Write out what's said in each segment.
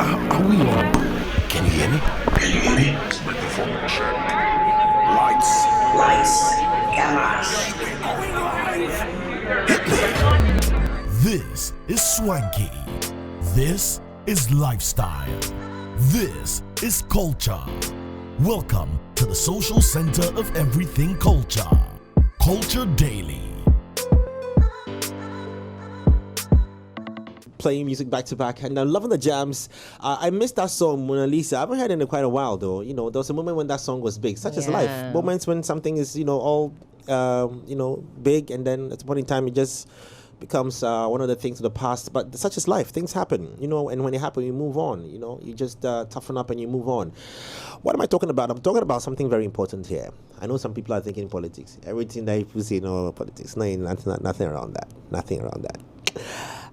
Are we on? Can you hear me? Can you hear me? Microphone check. Lights. Cameras. Hit me. This is swanky. This is lifestyle. This is culture. Welcome to the social center of everything culture. Culture Daily. Playing music back to back, and I'm loving the jams. I missed that song, Mona Lisa. I haven't heard it in quite a while, though. You know, there was a moment when that song was big. Such as life. Moments when something is, all, big, and then at a point in time, it just becomes one of the things of the past. But such as life, things happen, and when they happen, you move on. You just toughen up and you move on. What am I talking about? I'm talking about something very important here. I know some people are thinking politics. Everything that people say, politics. No, nothing around that. Nothing around that.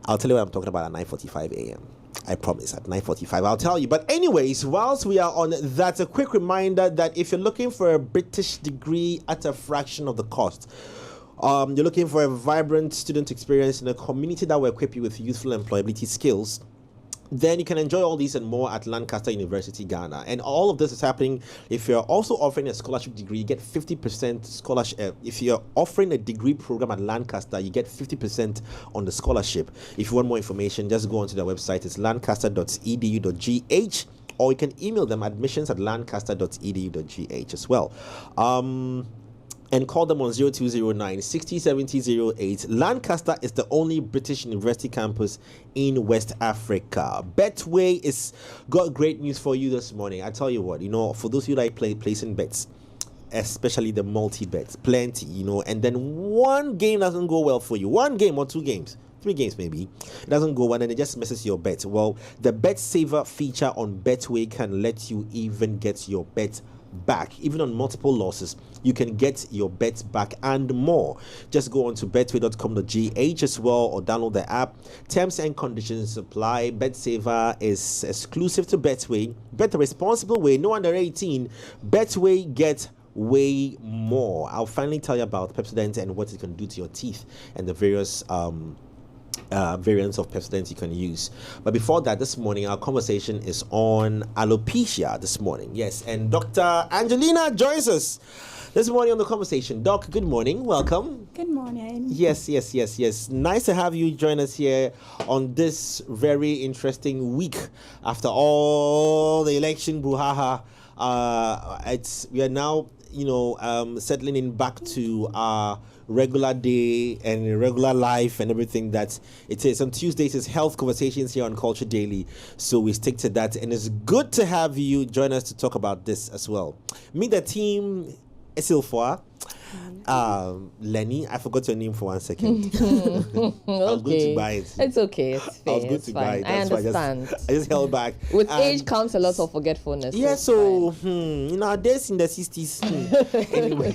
I'll tell you what I'm talking about at 9:45 a.m. I promise, at 9:45 I'll tell you. But anyways, whilst we are on that, a quick reminder that if you're looking for a British degree at a fraction of the cost, you're looking for a vibrant student experience in a community that will equip you with youthful employability skills, then you can enjoy all these and more at Lancaster University, Ghana. And all of this is happening if you're also offering a scholarship degree. You get 50% scholarship. If you're offering a degree program at Lancaster, you get 50% on the scholarship. If you want more information, just go onto their website. It's lancaster.edu.gh, or you can email them admissions@lancaster.edu.gh as well. And call them on 0209 60 70 08. Lancaster is the only British university campus in West Africa. Betway is got great news for you this morning. I tell you what, for those of you that placing bets, especially the multi-bets, plenty, and then one game doesn't go well for you. One game or two games. 3 games maybe, it doesn't go well and it just messes your bet. Well, the Bet Saver feature on Betway can let you even get your bet back. Even on multiple losses, you can get your bets back and more. Just go on to betway.com.gh as well, or download the app. Terms and conditions apply. Bet Saver is exclusive to Betway. Bet the responsible way. No under 18. Betway, get way more. I'll finally tell you about Pepsodent and what it can do to your teeth and the various variants of Pepsodent you can use. But before that, this morning our conversation is on alopecia this morning. Yes, and Dr. Angelina joins us this morning on the conversation. Doc, good morning. Welcome. Good morning. Yes. Nice to have you join us here on this very interesting week after all the election brouhaha. We are now, settling in back to our regular day and regular life and everything that it is. On Tuesdays is health conversations here on Culture Daily, so we stick to that, and it's good to have you join us to talk about this as well. Meet the team. Esilfoa, Lenny, I forgot your name for 1 second. I was going to buy it. It's okay. It's fair. I was going to buy it. That's I understand. I just held back. With age comes a lot of forgetfulness. Yeah, so nowadays in the 60s. Anyway,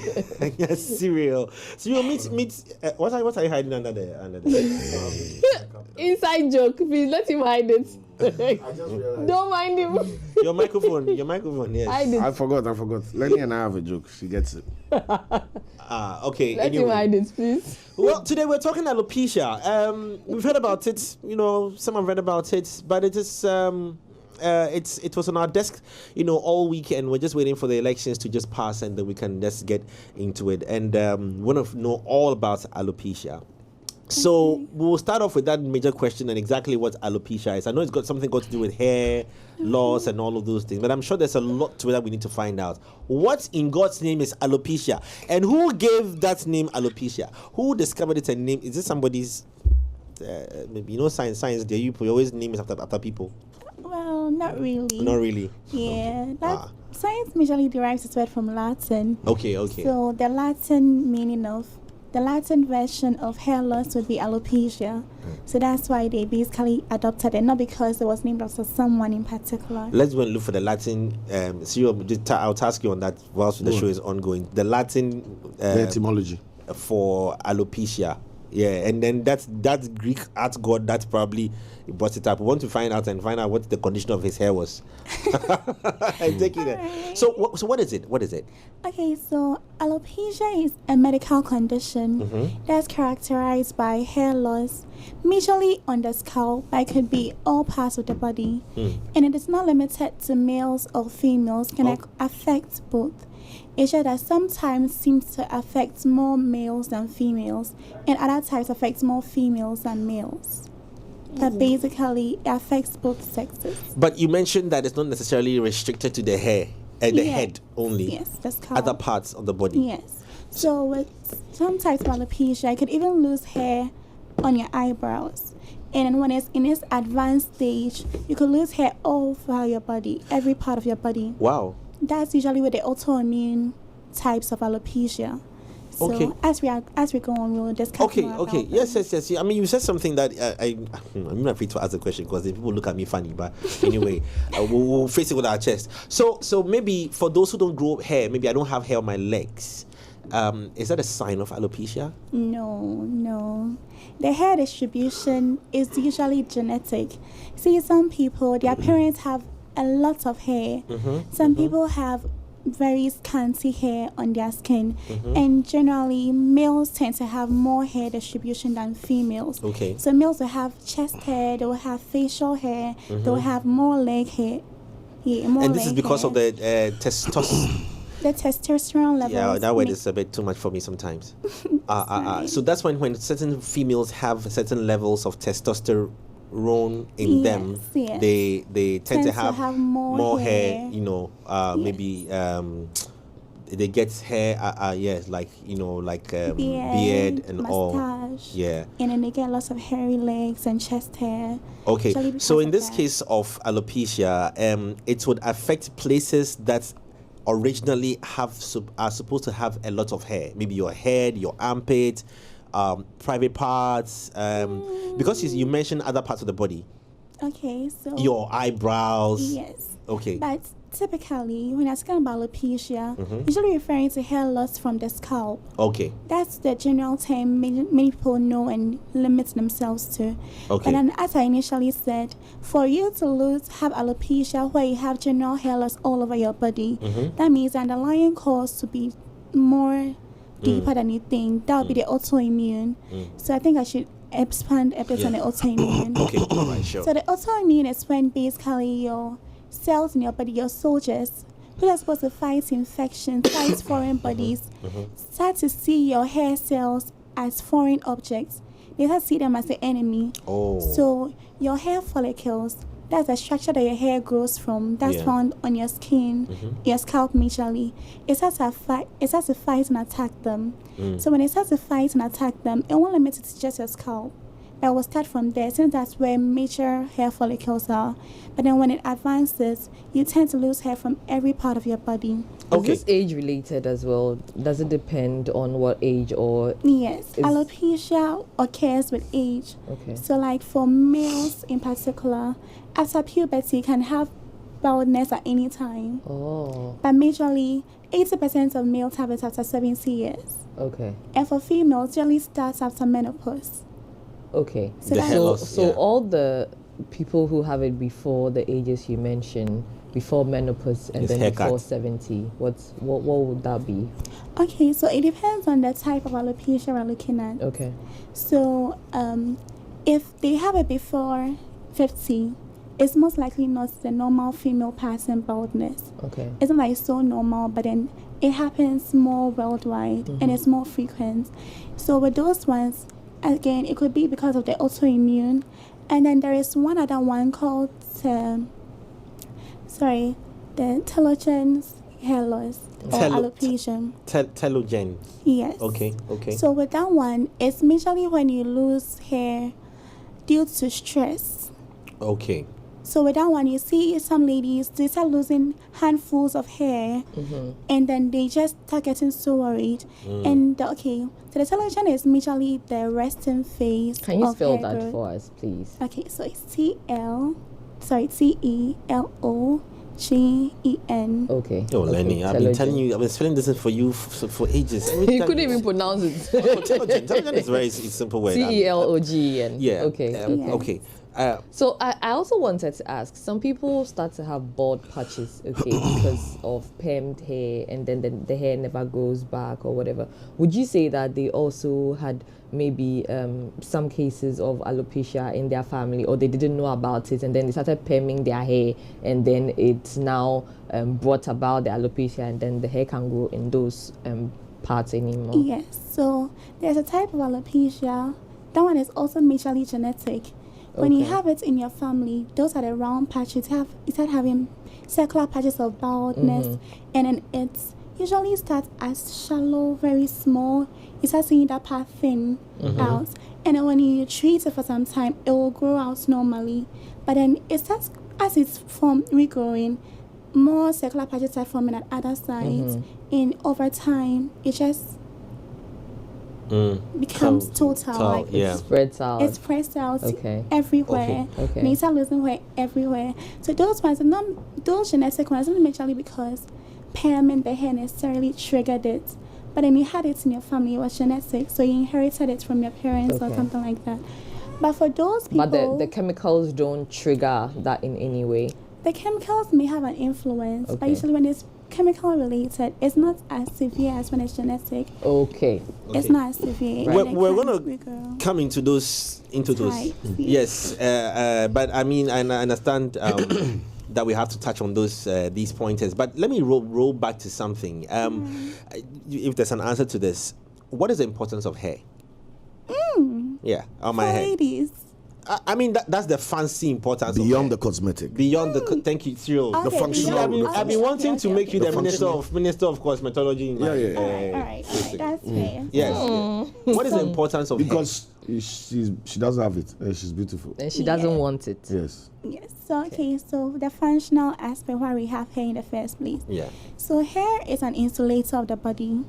yes, cereal. So you meet. What are you hiding under there? Inside joke, please let him hide it. I just realized. Don't mind him. Your microphone, yes. I forgot. Lenny and I have a joke. She gets it. Okay. Let him hide it, please. Well, today we're talking alopecia. We've heard about it. Some have read about it, but it is. It was on our desk, all week, and we're just waiting for the elections to just pass, and then we can just get into it. And we want to know all about alopecia. So we'll start off with that major question and exactly what alopecia is. I know it's got something to do with hair loss and all of those things, but I'm sure there's a lot to it that we need to find out. What in God's name is alopecia? And who gave that name alopecia? Who discovered it and named? Is this somebody's, maybe, science, you always name it after people? Well, not really. Not really? Yeah. Science majorly derives its word from Latin. Okay. So the Latin version of hair loss would be alopecia. So that's why they basically adopted it, not because it was named after someone in particular. Let's go and look for the Latin. I'll task you on that whilst the show is ongoing. The Latin the etymology for alopecia. Yeah, and then that's Greek art god that probably brought it up. We want to find out what the condition of his hair was. I'm taking it. Alright. So what is it? What is it? Okay, so alopecia is a medical condition that's characterized by hair loss, majorly on the scalp, but it could be all parts of the body. And it is not limited to males or females, can affect both. It's just that sometimes seems to affect more males than females, and other types affect more females than males. But basically, it affects both sexes. But you mentioned that it's not necessarily restricted to the hair and the Yeah. head only. Yes, the scalp. Other parts of the body. Yes. So with some types of alopecia, you could even lose hair on your eyebrows. And then when it's in its advanced stage, you could lose hair all over your body, every part of your body. Wow. That's usually with the autoimmune types of alopecia. So Okay. as we go on, we'll discuss Okay, more okay. about Yes. I mean, you said something that I'm not afraid to ask the question because people look at me funny. But anyway, we'll face it with our chest. So maybe for those who don't grow hair, maybe I don't have hair on my legs. Is that a sign of alopecia? No. The hair distribution is usually genetic. See, some people, their parents have a lot of hair. Some people have very scanty hair on their skin, and generally males tend to have more hair distribution than females. Okay. So males will have chest hair, they will have facial hair, they will have more leg hair. Yeah, more And this is leg because hair. of the testosterone. The testosterone levels. Yeah, that word make- is a bit too much for me sometimes. fine. So that's when certain females have certain levels of testosterone in them. Yes. They tend to have more hair. hair. Maybe they get hair. Beard and all. mustache. Yeah. And then they get lots of hairy legs and chest hair. Okay. Usually So because in of this that. case of alopecia, it would affect places that originally are supposed to have a lot of hair. Maybe your head, your armpit, private parts. Because you mentioned other parts of the body, Okay, so your eyebrows. yes. Okay. But typically, when you're talking about alopecia, Mm-hmm. usually referring to hair loss from the scalp. Okay. That's the general term many people know and limit themselves to. Okay. And then, as I initially said, for you to have alopecia where you have general hair loss all over your body, Mm-hmm. that means the underlying cause to be more deeper than you think. That would be the autoimmune. So I think I should expand a bit on the autoimmune. Okay. All right. Sure. So the autoimmune is when basically your cells in your body, your soldiers, who are supposed to fight infections, fight foreign bodies, start to see your hair cells as foreign objects. They start to see them as the enemy. Oh. So your hair follicles, that's the structure that your hair grows from, that's Yeah. found on your skin, your scalp majorly. It starts to fight and attack them. So when it starts to fight and attack them, it won't limit it to just your scalp. But it will start from there, since that's where major hair follicles are. But then when it advances, you tend to lose hair from every part of your body. Okay. Is this age related as well? Does it depend on what age or Yes, Is- alopecia occurs with age. okay? So like for males in particular, after puberty you can have baldness at any time. Oh, But majorly, 80% of males have it after 70 years. okay. And for females, generally starts after menopause. Okay. So The that's- hair So, loss, so yeah. all the people who have it before the ages you mentioned, before menopause and It's then haircut. before 70, what would that be? Okay, so it depends on the type of alopecia we're looking at. Okay. So if they have it before 50, it's most likely not the normal female pattern baldness. Okay. It's not like so normal, but then it happens more worldwide and it's more frequent. So with those ones, again, it could be because of the autoimmune. And then there is one other one called, the telogen hair loss or alopecia. Telogen. Yes. Okay. So with that one, it's majorly when you lose hair due to stress. Okay. So with that one, you see some ladies, they start losing handfuls of hair, and then they just start getting so worried. And so the telogen is majorly the resting phase Can you of spell hair that growth. for us, please? Okay, so it's CELOGEN. Gen. Okay. Oh, Lenny, I've been telling you, I've been spelling this for you for ages. You couldn't even pronounce it. Intelligent is very simple word. Celogen. Yeah. Okay. Okay. So I also wanted to ask, some people start to have bald patches, okay, because of permed hair, and then the hair never grows back or whatever. Would you say that they also had maybe some cases of alopecia in their family, or they didn't know about it and then they started perming their hair, and then it's now brought about the alopecia, and then the hair can't grow in those parts anymore? Yes, so there's a type of alopecia. That one is also majorly genetic. When you have it in your family, those are the round patches. You start having circular patches of baldness, and then it usually starts as shallow, very small. You start seeing that part thin out, and then when you treat it for some time, it will grow out normally. But then it starts, as it's regrowing, more circular patches start forming at other sides, and over time, it just becomes total. Like yeah. It spreads out. It spreads out everywhere. Okay. And you start losing hair everywhere. So those ones are not, those genetic ones, not necessarily because perming the hair necessarily triggered it. But then you had it in your family, it was genetic, so you inherited it from your parents or something like that. But for those people... But the chemicals don't trigger that in any way? The chemicals may have an influence, but usually when it's chemical related, it's not as severe as when it's genetic. Okay. It's not as severe. We're going to come into those. Types, yes, but I mean, I understand that we have to touch on these pointers. But let me roll back to something. If there's an answer to this, what is the importance of hair? Yeah, on my hair. Ladies. I mean, that's the fancy importance Beyond of the cosmetic. Beyond the thank you, Cyril. Okay, The functional. I've been wanting to make you the minister of cosmetology. In Yeah. All right. That's fair. Yes. What is the importance of hair? Because she doesn't have it. She's beautiful. And she doesn't want it. Yes. Yes. So so the functional aspect why we have hair in the first place. Yeah. So hair is an insulator of the body.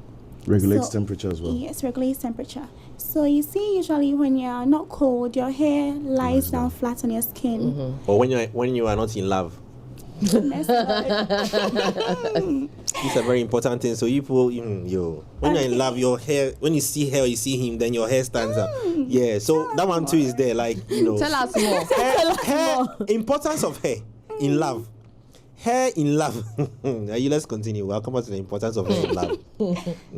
Regulates temperature as well. Yes, regulates temperature. So you see, usually when you're not cold, your hair lies down flat on your skin. Or when you are not in love. That's It's a very important thing. So when you're in love, your hair, when you see her or you see him, then your hair stands up. Yeah. So that one too is there. Like Tell us more. hair importance of hair in love. Hair in love. Let's continue. We'll come on to the importance of hair in love.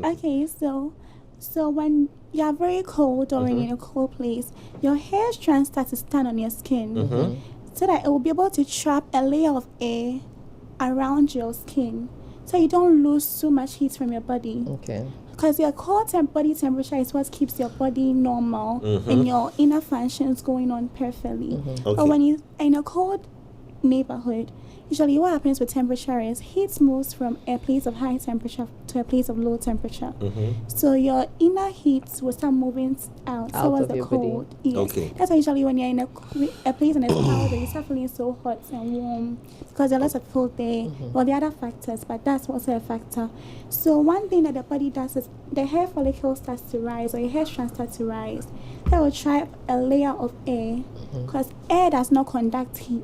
Okay, so when you're very cold or in a cold place, your hair strands start to stand on your skin so that it will be able to trap a layer of air around your skin so you don't lose too much heat from your body. Okay. Because your core body temperature is what keeps your body normal and your inner functions going on perfectly. But when you're in a cold neighborhood, usually what happens with temperature is heat moves from a place of high temperature to a place of low temperature. So your inner heat will start moving out towards the cold. Yes. Okay. That's why usually when you're in a place and it's powder, you start feeling so hot and warm because there are lots of people there. Well, the other factors, but that's also a factor. So one thing that the body does is the hair follicle starts to rise or your hair strands start to rise. That will trap a layer of air because air does not conduct heat.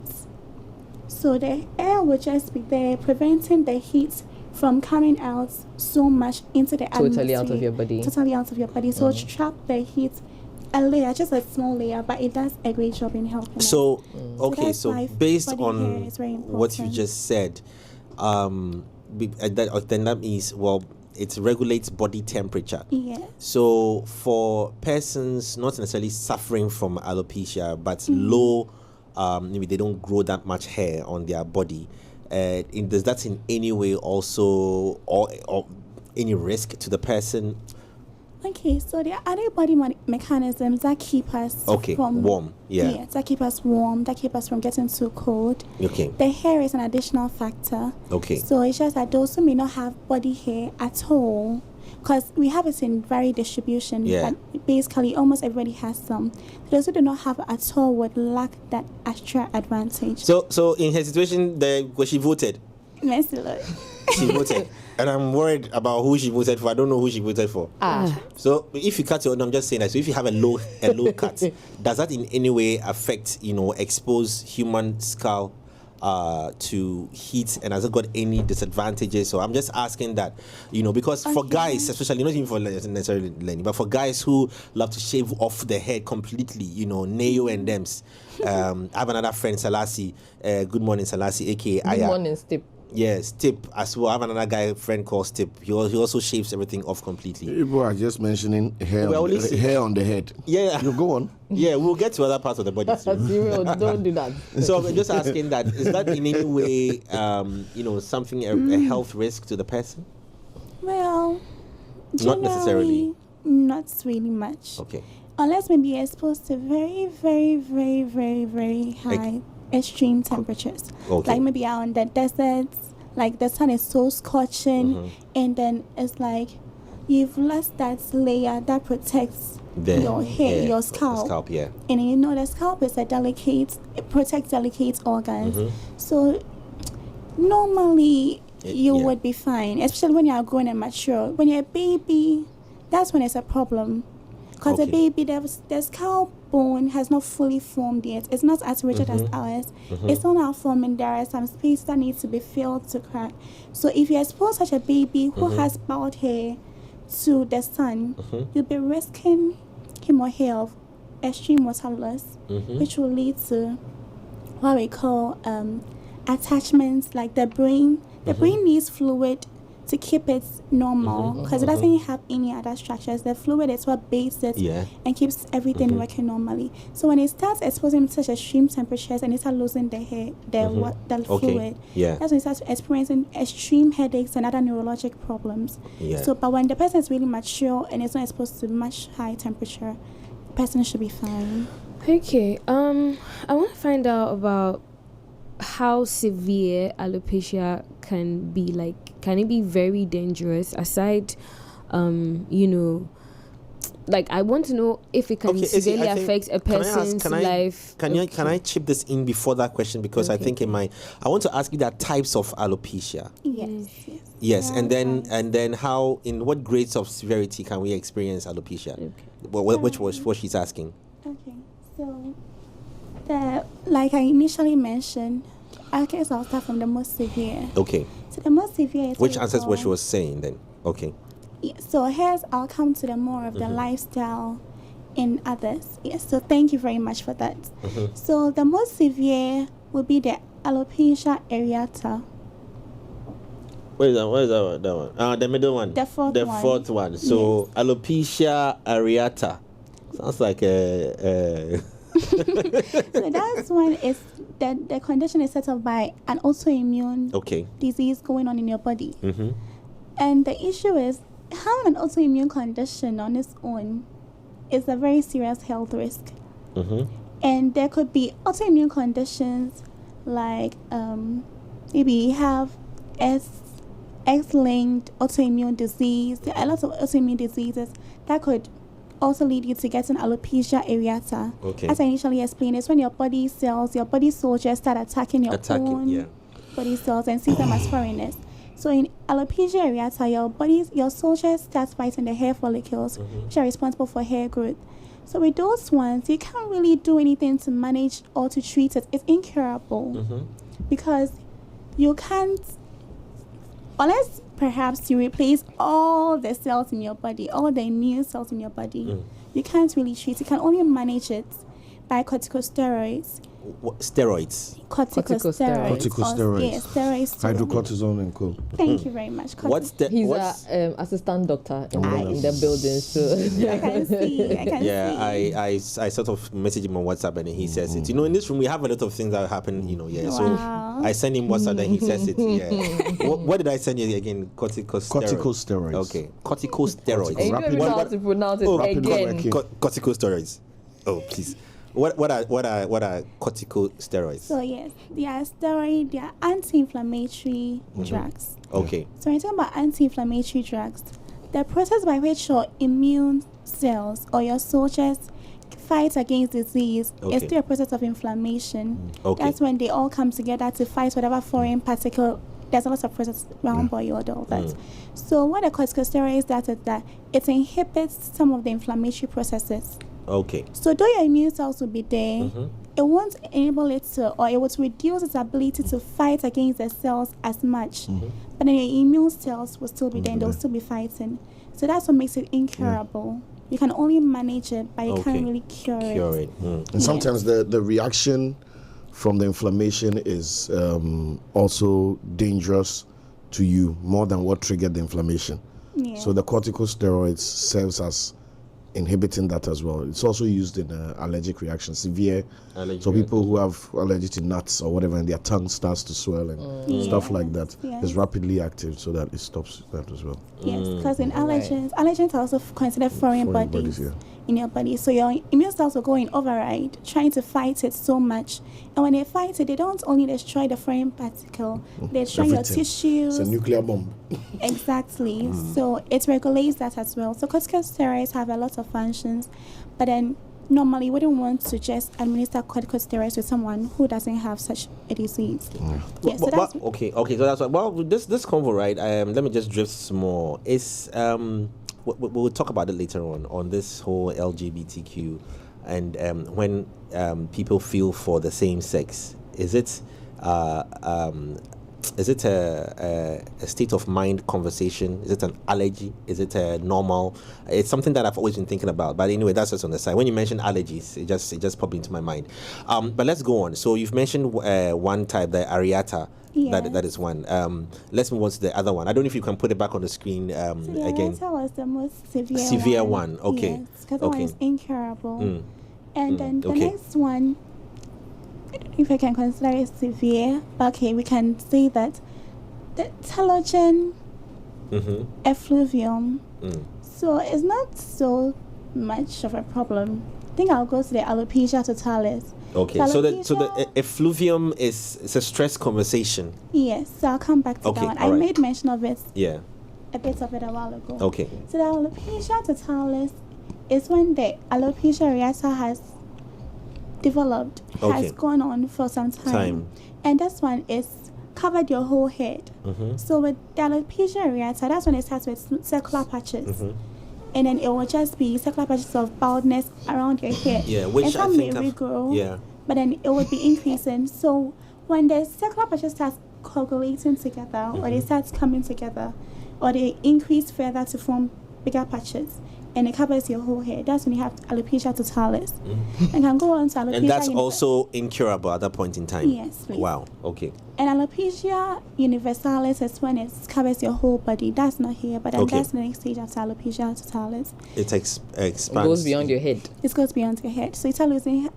So the air will just be there preventing the heat from coming out so much into the atmosphere. Totally out of your body. Totally out of your body. So it trap the heat, a layer, just a small layer, but it does a great job in helping us. So, So based body on hair is very what you important. just said, then that means, it regulates body temperature. Yeah. So for persons not necessarily suffering from alopecia, but low, maybe they don't grow that much hair on their body, does that in any way also or any risk to the person? Okay, so there are other body mechanisms that keep us from warm. Yeah. that keep us warm, that keep us from getting too cold. Okay. The hair is an additional factor. Okay. So it's just that those who may not have body hair at all, because we have it in varied distribution, but basically almost everybody has some. Those who do not have at all would lack that extra advantage. So in her situation, because she voted. Merci, Lord. She voted. And I'm worried about who she voted for. I don't know who she voted for. So if you cut your, I'm just saying that. So if you have a low cut, does that in any way affect, expose human skull to heat, and has it got any disadvantages? So I'm just asking that, because for guys, especially, not even for necessarily Lenny, but for guys who love to shave off the head completely, Neo and Dems. I have another friend, Salasi. Good morning, Salasi, aka Good morning, Stip. Yes, Tip as well. I have another guy friend called Tip. He also shaves everything off completely. People are just mentioning hair on the head. Yeah. You go on. Yeah, we'll get to other parts of the body too. Don't do that. So I'm just asking that, is that in any way, something, a health risk to the person? Well, Not necessarily. Not really much. Okay. Unless maybe you're exposed to very, very, very, very, very high extreme temperatures. Okay. Like maybe out in the deserts, like the sun is so scorching, and then it's like you've lost that layer that protects your hair, your scalp. And the scalp is it protects delicate organs. So normally you would be fine, especially when you are grown and mature. When you're a baby, that's when it's a problem. Because the baby, the scalp bone has not fully formed yet. It's not as rigid as ours. It's not now forming. There are some space that needs to be filled to crack. So if you expose such a baby who has bald hair to the sun, you'll be risking him or her of extreme water loss, which will lead to what we call attachments, like the brain. The brain needs fluid to keep it normal, because it doesn't have any other structures. The fluid is what bathes it and keeps everything working normally. So when it starts exposing to such extreme temperatures and it starts losing the hair, the fluid, that's when it starts experiencing extreme headaches and other neurologic problems. So, but when the person is really mature and it's not exposed to much high temperature, the person should be fine. Okay, I want to find out about how severe alopecia can be. Like, can it be very dangerous? Aside, like, I want to know if it can severely affect a person's life. Can I chip this in before that question, because I think I want to ask you that types of alopecia. Yes, and then how, in what grades of severity can we experience alopecia? Which was what she's asking. Okay, so like I initially mentioned, so I'll start from the most severe. Okay. So the most severe is which answers what she was saying then. Okay. Yeah, so here's, I'll come to the more of the lifestyle in others. Yes, so thank you very much for that. So the most severe will be the alopecia areata. What is that one? The middle one. The fourth one. So alopecia areata. Sounds like a So that's one is that the condition is set off by an autoimmune disease going on in your body. And the issue is, having an autoimmune condition on its own is a very serious health risk. And there could be autoimmune conditions like maybe you have X-linked autoimmune disease. There are lots of autoimmune diseases that could also lead you to getting alopecia areata. As I initially explained, it's when your body cells, your body soldiers start attacking your own body cells and see them as foreigners. So in alopecia areata, your soldiers start fighting the hair follicles, which are responsible for hair growth. So with those ones, you can't really do anything to manage or to treat it. It's incurable because you can't, unless perhaps you replace all the cells in your body, all the immune cells in your body, you can't really treat it. You can only manage it by corticosteroids. Steroids? Corticosteroids. Yes, steroids. Hydrocortisone and co. Thank you very much. He's an assistant doctor in the building, so I can see. I sort of message him on WhatsApp and he says it. In this room we have a lot of things that happen. So I send him WhatsApp and he says it. What did I send you again? Corticosteroids. Okay, corticosteroids. You don't know how to pronounce it again. Corticosteroids. Oh, please. What are corticosteroids? So yes, they are anti-inflammatory drugs. Okay. So when you talk about anti-inflammatory drugs, the process by which your immune cells or your soldiers fight against disease is through a process of inflammation. That's when they all come together to fight whatever foreign particle. There's a lot of process around body or all that. So what the corticosteroids does is that it inhibits some of the inflammatory processes. Okay. So though your immune cells will be there, it won't enable it to, or it would reduce its ability to fight against the cells as much. But then your immune cells will still be there and they'll still be fighting. So that's what makes it incurable. You can only manage it, but you can't really cure it. And sometimes the reaction from the inflammation is also dangerous to you more than what triggered the inflammation. So the corticosteroids serves as inhibiting that as well. It's also used in allergic reactions, severe. So people who have allergy to nuts or whatever, and their tongue starts to swell and stuff like that, is rapidly active so that it stops that as well. Yes, because in allergens are also considered foreign bodies in your body. So your immune cells will go in override, trying to fight it so much. And when they fight it, they don't only destroy the foreign particle, they destroy your tissues. It's a nuclear bomb. Exactly. So it regulates that as well. So corticosteroids have a lot of functions, but then normally we don't want to just administer corticosteroids to someone who doesn't have such a disease. So that's okay. So that's what. Well, this convo, right? Let me just drift some more. Is we'll talk about it later on this whole LGBTQ, and when people feel for the same sex, is it a state of mind conversation? Is it an allergy? Is it a normal? It's something that I've always been thinking about. But anyway, that's just on the side. When you mentioned allergies, it just popped into my mind. But let's go on. So you've mentioned one type, the areata. That is one. Let's move on to the other one. I don't know if you can put it back on the screen again. Areata was the most severe one. Okay. Yes, because that one is incurable. And then the next one, I don't know if I can consider it severe, but okay, we can say that the telogen effluvium. So it's not so much of a problem. I think I'll go to the alopecia totalis. Okay, so the effluvium is a stress conversation. Yes, so I'll come back to that one. I made mention of it. A bit of it a while ago. Okay. So the alopecia totalis is when the alopecia areata has developed, has gone on for some time. And this one is covered your whole head. So with the alopecia areata, that's when it starts with circular patches. And then it will just be circular patches of baldness around your hair. Which and some may regrow, but then it would be increasing. So when the circular patches start coagulating together, or they start coming together, or they increase further to form bigger patches, and it covers your whole hair, that's when you have alopecia totalis. And can go on to alopecia. And that's also incurable at that point in time? Yes, please. Wow, okay. And alopecia universalis is when it covers your whole body. That's not here, but then that's the next stage after alopecia totalis. It expands. It goes beyond your head. It goes beyond your head. So you start losing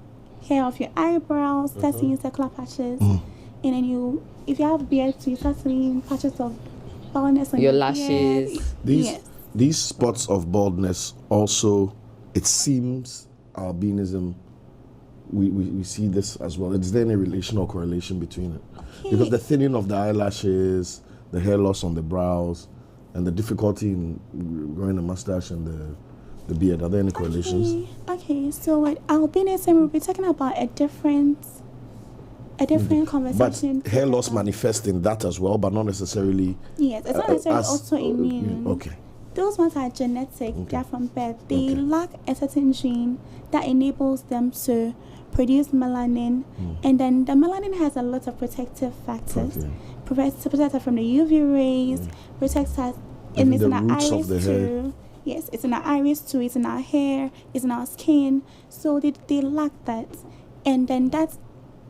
hair off your eyebrows, start seeing circular patches. And then if you have beard, so you start seeing patches of baldness on your lashes. Beard. These spots of baldness also, it seems, albinism, we see this as well. Is there any relation or correlation between it? Because the thinning of the eyelashes, the hair loss on the brows, and the difficulty in growing a mustache and the beard, are there any correlations? Okay, so with albinism, we'll be talking about a different conversation. But hair loss manifests in that as well, but not necessarily. Yes, it's not necessarily autoimmune. Okay. Those ones are genetic, they're from birth. They lack a certain gene that enables them to produce melanin. And then the melanin has a lot of protective factors. To protect us from the UV rays, protects us, and it's in our iris too. Yes, it's in our iris too, it's in our hair, it's in our skin. So they lack that. And then that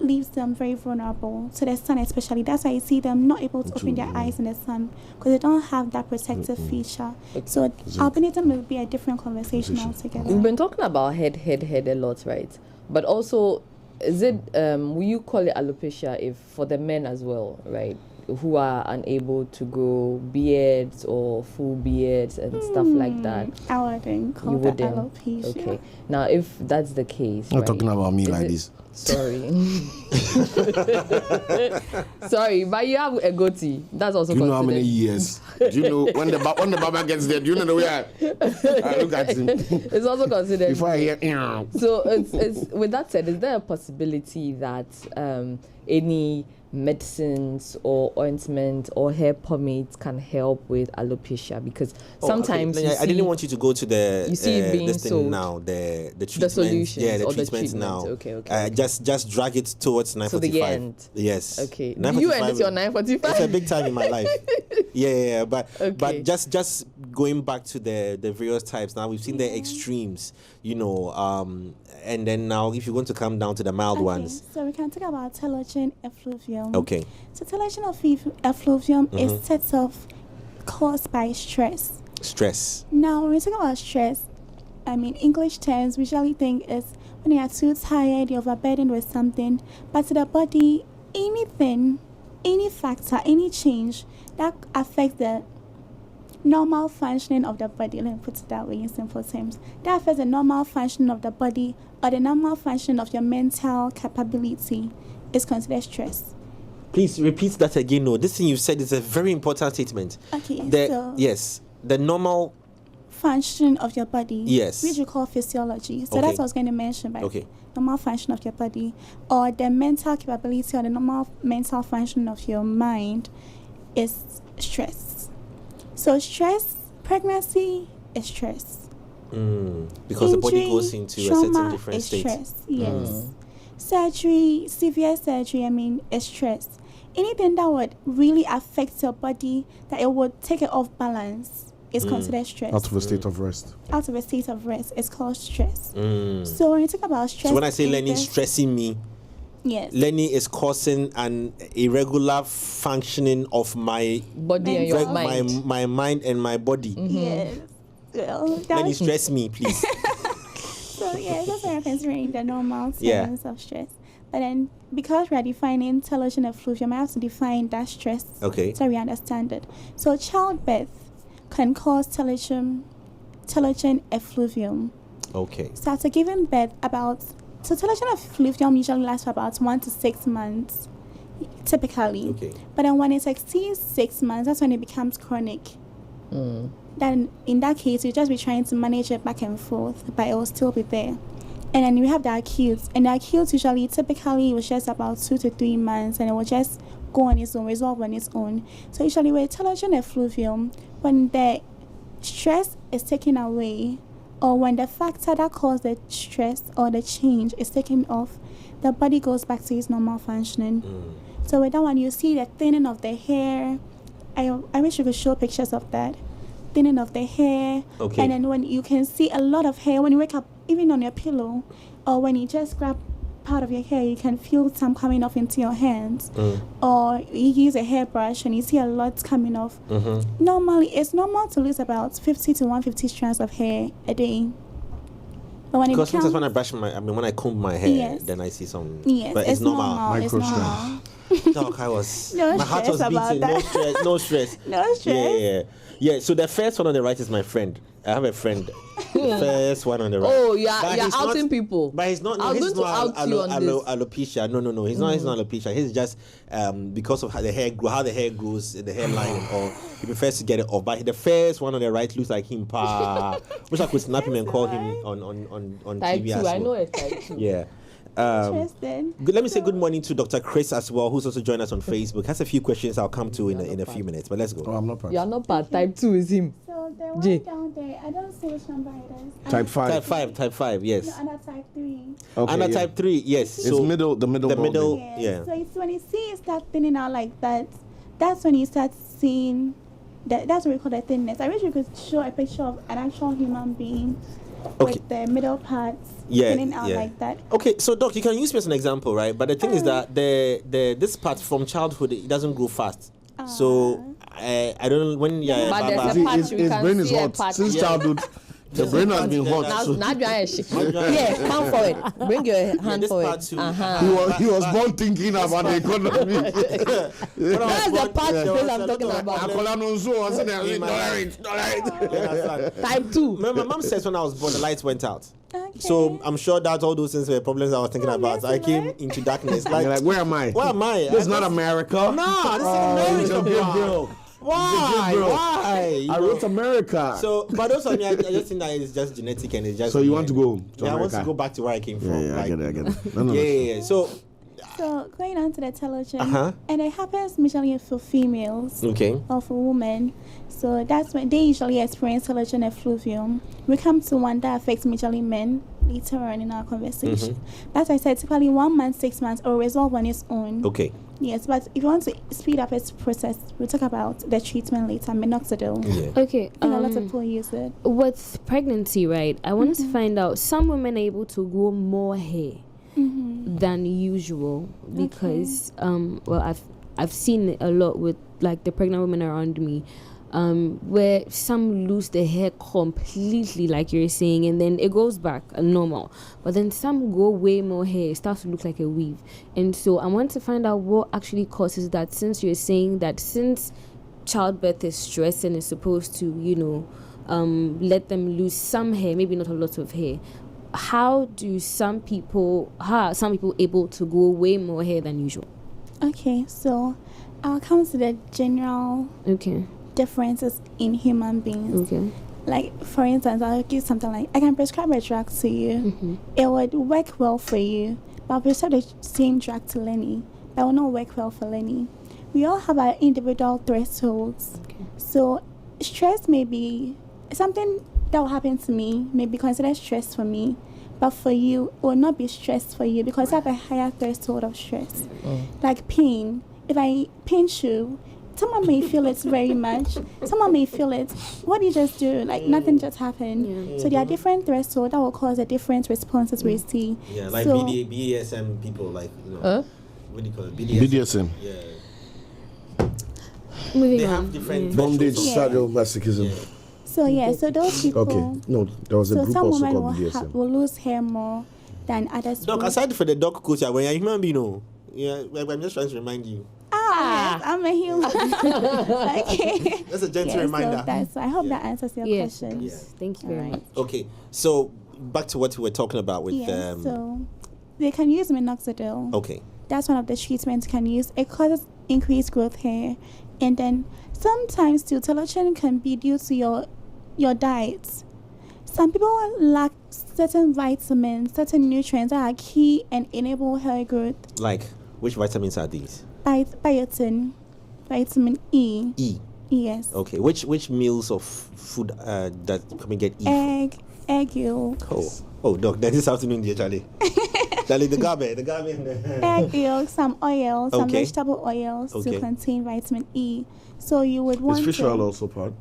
leaves them very vulnerable to the sun, especially. That's why you see them not able to open their eyes in the sun, because they don't have that protective feature. So albinism will be a different conversation altogether. We've been talking about head a lot, right? But also, is it will you call it alopecia if for the men as well, right, who are unable to grow beards or full beards and stuff like that? I wouldn't call that alopecia. Okay. Now, if that's the case, not talking about me like this. Sorry. Sorry, but you have a goatee. That's also. Do you know how many years? Do you know when the barber gets there? Do you know the way I look at him? It's also considered. Before I hear. So it's with that said, is there a possibility that any medicines or ointment or hair pomades can help with alopecia? Because sometimes I didn't want you to go to the you see it being this thing sold. now, the treatment, The solutions yeah, the or the treatment now. Okay. Just drag it towards 9:45. So the end. Yes. Okay. You 9:45, and it's your 9:45. It's a big time in my life. Yeah. But Okay. just going back to the various types. Now we've seen the extremes, and then now if you're going to come down to the mild ones. So we can talk about telogen effluvium. Okay. So telogen effluvium is sets off caused by stress. Stress. Now, when we talk about stress, English terms we usually think is when you are too tired, you're overburdened with something. But to the body, anything, any factor, any change that affects the normal functioning of the body, let me put it that way in simple terms, that affects the normal functioning of the body or the normal function of your mental capability is considered stress. Please repeat that again. No, this thing you've said is a very important statement. Okay, The normal function of your body, yes, which we call physiology. So okay. that's what I was going to mention by okay. normal function of your body, or the mental capability or the normal mental function of your mind is stress. So stress, pregnancy is stress. Because the body goes into a certain different is state. Stress, yes. Surgery, severe surgery, is stress. Anything that would really affect your body, that it would take it off balance, is considered stress. Out of a state of rest. Out of a state of rest is called stress. So when you talk about stress, so when I say Lenny stressing me, yes, Lenny is causing an irregular functioning of my body and your mind. My mind and my body. Yes. Well, Lenny, stress me, please. So yeah, that's what I'm considering the normal terms of stress. But then because we are defining telogen effluvium, I have to define that stress. Okay. So we understand it. So childbirth can cause telogen effluvium. Okay. So after giving birth, telogen effluvium usually lasts for about 1 to 6 months, typically. Okay. But then when it exceeds 6 months, that's when it becomes chronic. Then in that case, you just be trying to manage it back and forth, but it will still be there. And then we have the acute, and the acute typically was just about 2 to 3 months, and it will just go on its own, resolve on its own. So usually with telogen effluvium, when the stress is taken away, or when the factor that caused the stress or the change is taken off, the body goes back to its normal functioning. So with that one, you see the thinning of the hair. I wish you could show pictures of that. Thinning of the hair. Okay. And then when you can see a lot of hair when you wake up, even on your pillow, or when you just grab part of your hair, you can feel some coming off into your hands. Or you use a hairbrush and you see a lot coming off. Normally, it's normal to lose about 50 to 150 strands of hair a day. But when because sometimes when I comb my hair, then I see some. Yes, but it's normal. It's normal. Dog, my heart was about beating. that. No stress. No stress. Yeah. So the first one on the right is my friend. I have a friend. The first one on the right. Oh, you're he's outing people. But he's not. No, I'm he's going to not out you on this. alopecia. No. He's not alopecia. He's just because of how the hair grows in the hairline and all. He prefers to get it off. But the first one on the right looks like him. Wish I could snap him and call him on Type TV 2. as well. I know it's type 2. Yeah. Let me say good morning to Dr. Chris as well, who's also joined us on Facebook. Has a few questions I'll come to in a few minutes, but let's go. Oh, I'm not part. You're not part. Type 2 is him. So the one J. down there, I don't see which number it is. Type 5. Type 5, yes. No, under type 3. Okay, Under yeah. type 3, yes. It's So the middle the ball middle, there. yeah. So it's when you see it start thinning out like that, that's when you start seeing that's what we call the thinness. I wish you could show a picture of an actual human being with the middle parts thinning out like that. Okay, so Doc, you can use me as an example, right? But the thing is that this part from childhood, it doesn't grow fast. So I don't when But there's a patch we His can brain is see a hot patch. since childhood. The brain has been hot. Now, So yeah, come forward. Bring your hand this forward. part too. he was born thinking about the economy. That's the part I'm talking about. Akola no nso was in there. Type 2. My mom says when I was born, the lights went out. Okay. So I'm sure that all those things were problems I was thinking about. I came into darkness. You're like, where am I? Where am I? This is not America. No, this is It's a America, good bro. bro. Why? bro. Why? You I know? wrote America. So, but also, I just think that it's just genetic and it's just. So you want to go to Yeah, I want America? to go back to where I came from. Yeah, I like, get it. No. Yeah. So, So going on to the telogen, and it happens majorly for females or for women. So that's when they usually experience telogen effluvium. We come to one that affects majorly men later on in our conversation. As I said, typically 1 month, 6 months, or resolve on its own. Okay. Yes, but if you want to speed up its process, we'll talk about the treatment later, minoxidil. Yeah. Okay. A lot of people use it. With pregnancy, right? I want to find out, some women are able to grow more hair than usual because well, I've seen it a lot with like the pregnant women around me, where some lose their hair completely, like you're saying, and then it goes back normal, but then some grow way more hair. It starts to look like a weave. And so I want to find out what actually causes that, since you're saying that since childbirth is stress and is supposed to, you know, let them lose some hair, maybe not a lot of hair. How are some people able to grow way more hair than usual? Okay, so I'll come to the general differences in human beings. Okay. Like, for instance, I'll give something like, I can prescribe a drug to you. It would work well for you, but I'll prescribe the same drug to Lenny. That will not work well for Lenny. We all have our individual thresholds. Okay. So stress may be something that will happen to me, may be considered stress for me, but for you, it will not be stress for you because I have a higher threshold of stress. Like pain. If I pinch you, someone may feel it very much. Someone may feel it. What do you just do? Like nothing just happened. Yeah. So there are different thresholds that will cause a different responses we see. Yeah, like so, BDSM people, like, you know, what do you call it? BDSM. Yeah. Moving they on. have different Bondage, thresholds. sadomasochism. Yeah. So so those people. Okay, no, there was a group some also women called BDSM. will lose hair more than others. Doc, aside for the dog culture, when you're a human being, no. Yeah, I'm just trying to remind you. Yes, I'm a human. Okay. That's a gentle reminder. So that's, I hope that answers your question. Yes. Thank you very much. Okay, so back to what we were talking about with so they can use minoxidil. Okay. That's one of the treatments you can use. It causes increased growth hair, and then sometimes too, telogen can be due to your diet. Some people lack certain vitamins, certain nutrients that are key and enable hair growth. Like, which vitamins are these? Biotin, vitamin E. E. Yes. Okay. Which meals of food that can we get E? Egg yolk. Oh, Doc, that is afternoon, dear Charlie. Charlie, the garment. Egg yolk, some oil, some vegetable oils to contain vitamin E. So you would want. Is fish oil also part?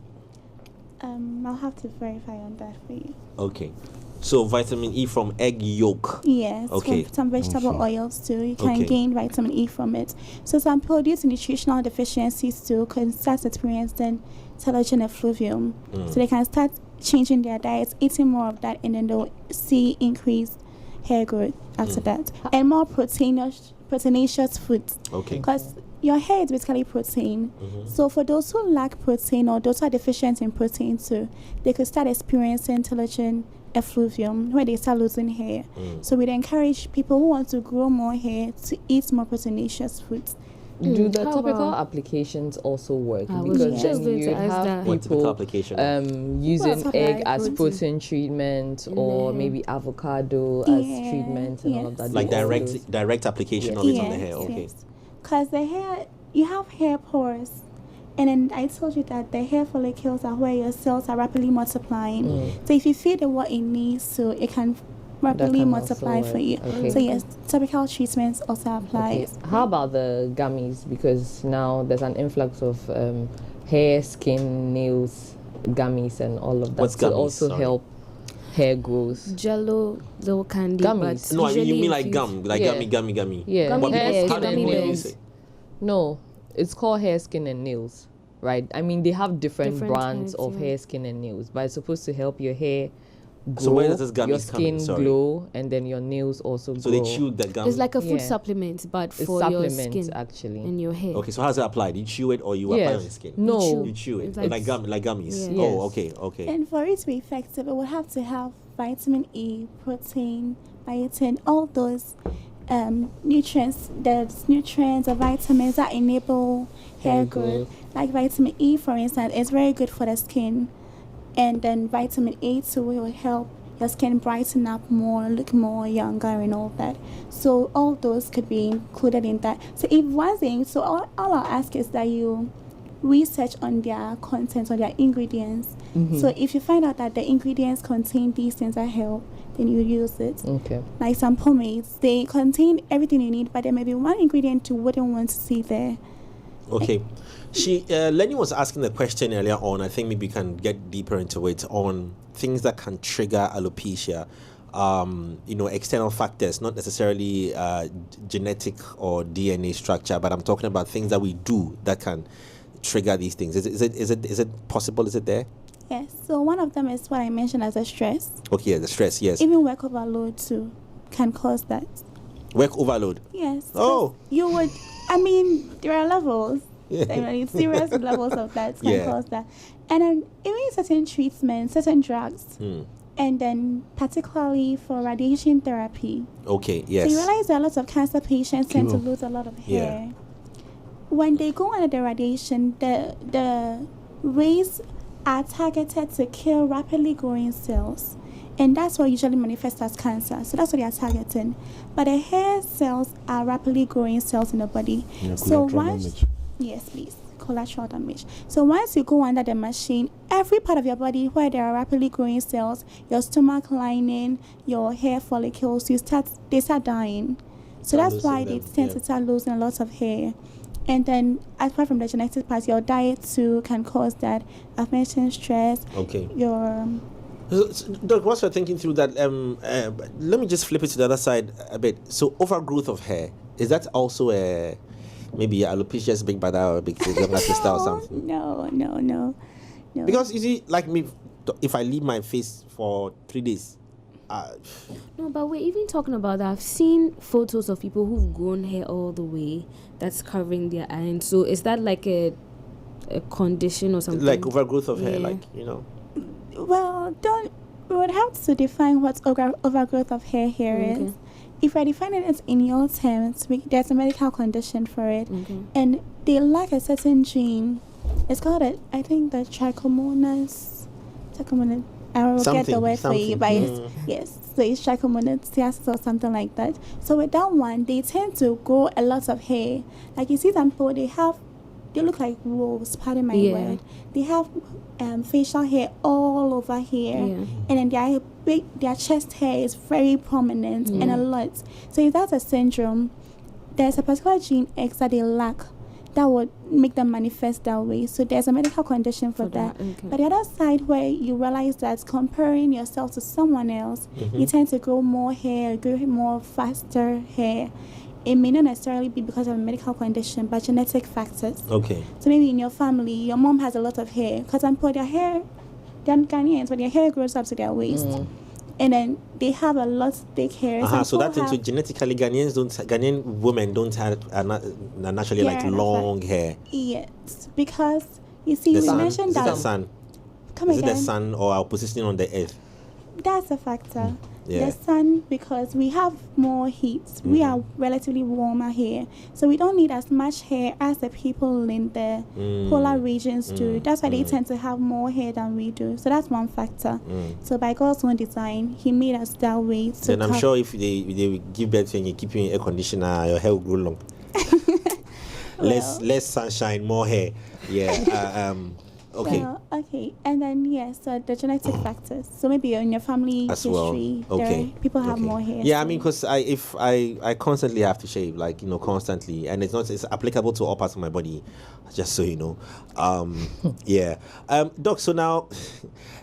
I'll have to verify on that for you. Okay. So vitamin E from egg yolk. Yes. Okay. From some vegetable oils too. You can gain vitamin E from it. So some people due to nutritional deficiencies too can start experiencing telogen effluvium. So they can start changing their diets, eating more of that, and then they'll see increased hair growth after that. And more proteinaceous foods. Okay. Because your hair is basically protein. So for those who lack protein or those who are deficient in protein too, they could start experiencing telogen effluvium where they start losing hair. So we'd encourage people who want to grow more hair to eat more proteinaceous foods. Do the topical applications also work? Because then you have people using egg as protein treatment or maybe avocado as treatment and all of that. Like direct application of it on the hair. Okay. Because the hair, you have hair pores. And then I told you that the hair follicles are where your cells are rapidly multiplying. So if you feed it what it needs, so it can rapidly multiply for you. So yes, topical treatments also applies. How about the gummies? Because now there's an influx of hair, skin, nails, gummies and all of that. What's to gummies? Also help hair growth. Jello, little candy. Gummies. No, I mean you mean like gum, like gummy. Yeah. How gummy do you bears. say? No, it's called hair, skin, and nails, right? I mean, they have different brands types, of hair, skin, and nails, but it's supposed to help your hair grow, So where does this gummies your come in? skin glow, and then your nails also So grow. they chew the gum. It's like a food supplement, but It's for your supplements, skin actually. and your hair. Okay, so how's it applied? You chew it or you apply it on your skin? No. You chew it. It's Like gummies. Yes. Oh, okay. And for it to be effective, it will have to have vitamin E, protein, biotin, all those nutrients. There's nutrients or vitamins that enable hair growth. Like vitamin E, for instance, is very good for the skin. And then vitamin A too will help your skin brighten up more, look more younger and all that. So all those could be included in that. So if wasn't, so all I'll ask is that you research on their contents or their ingredients. So if you find out that the ingredients contain these things that help, then you use it. Okay. Like some pomades, they contain everything you need, but there may be one ingredient you wouldn't want to see there. Okay. Lenny was asking the question earlier on. I think maybe we can get deeper into it on things that can trigger alopecia. External factors, not necessarily genetic or DNA structure, but I'm talking about things that we do that can trigger these things. Is it possible? Is it there? Yes. So one of them is what I mentioned as a stress. Okay, yeah, the stress. Yes. Even work overload too can cause that. Work overload. Yes. Oh. You would. I mean, there are levels. Yeah. I mean, serious levels of that can cause that. And then even certain treatments, certain drugs, and then particularly for radiation therapy. Okay. Yes. So you realize that a lot of cancer patients tend to lose a lot of hair. When they go under the radiation, the rays are targeted to kill rapidly growing cells. And that's what usually manifests as cancer. So that's what they are targeting. But the hair cells are rapidly growing cells in the body. So once, yes, please, collateral damage. So once you go under the machine, every part of your body where there are rapidly growing cells, your stomach lining, your hair follicles, they start dying. So that's why they tend to start losing a lot of hair. And then, apart from the genetic part, your diet too can cause that. I've mentioned stress. Okay. Your Doc, once you're thinking through that, let me just flip it to the other side a bit. So, overgrowth of hair, is that also maybe alopecia's big brother or big younger sister or something? No. Because you see, like me, if I leave my face for 3 days. No, but we're even talking about that. I've seen photos of people who've grown hair all the way that's covering their eyes. So is that like a condition or something? Like overgrowth of hair, like, Well, we would have to define what overgrowth of hair is. If I define it as in your terms, there's a medical condition for it. And they lack a certain gene. It's called, I think, the trichomonas. I will get the word for you, but yes. So it's trichomonas or something like that. So with that one, they tend to grow a lot of hair. Like you see some people, they look like wolves, pardon my word. They have facial hair all over here. And then their chest hair is very prominent and a lot. So if that's a syndrome, there's a particular gene X that they lack that would make them manifest that way. So there's a medical condition for that. But the other side, where you realize that comparing yourself to someone else, you tend to grow more hair, grow more faster hair. It may not necessarily be because of a medical condition, but genetic factors. Okay. So maybe in your family, your mom has a lot of hair. Because I'm put their hair, they're Ghanaians, but their hair grows up to their waist. And then they have a lot of thick hair. So that into genetically Ghanaian women don't have naturally like long hair. Yes, because you see, we mentioned that. Is it the sun? Is it the sun or our position on the earth? That's a factor. The sun, because we have more heat. We are relatively warmer here. So we don't need as much hair as the people in the polar regions do. That's why they tend to have more hair than we do. So that's one factor. So by God's own design, He made us that way. Then I'm sure if they give birth to you and you keep you in air conditioner, your hair will grow long. Less sunshine, more hair. Yeah. Okay. So, and then so the genetic factors. So maybe in your family as history, well. People have more hair. Yeah, I mean, because I constantly have to shave, like constantly, and it's applicable to all parts of my body, just so you know. Doc. So now,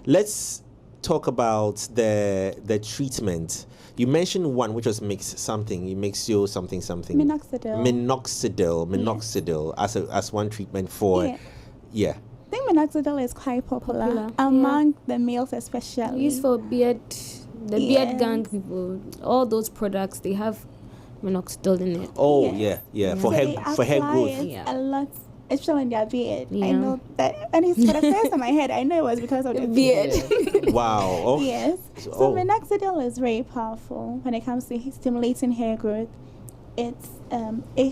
let's talk about the treatment. You mentioned one which was something. It makes you something. Minoxidil as one treatment for I think minoxidil is quite popular among the males, especially. Used for beard gang people. All those products, they have minoxidil in it. Oh, yeah. For hair growth. A lot, especially in their beard. I know that, and it's for the first time I heard. I know it was because of the beard. Wow. Oh. Yes. So minoxidil is very powerful when it comes to stimulating hair growth. it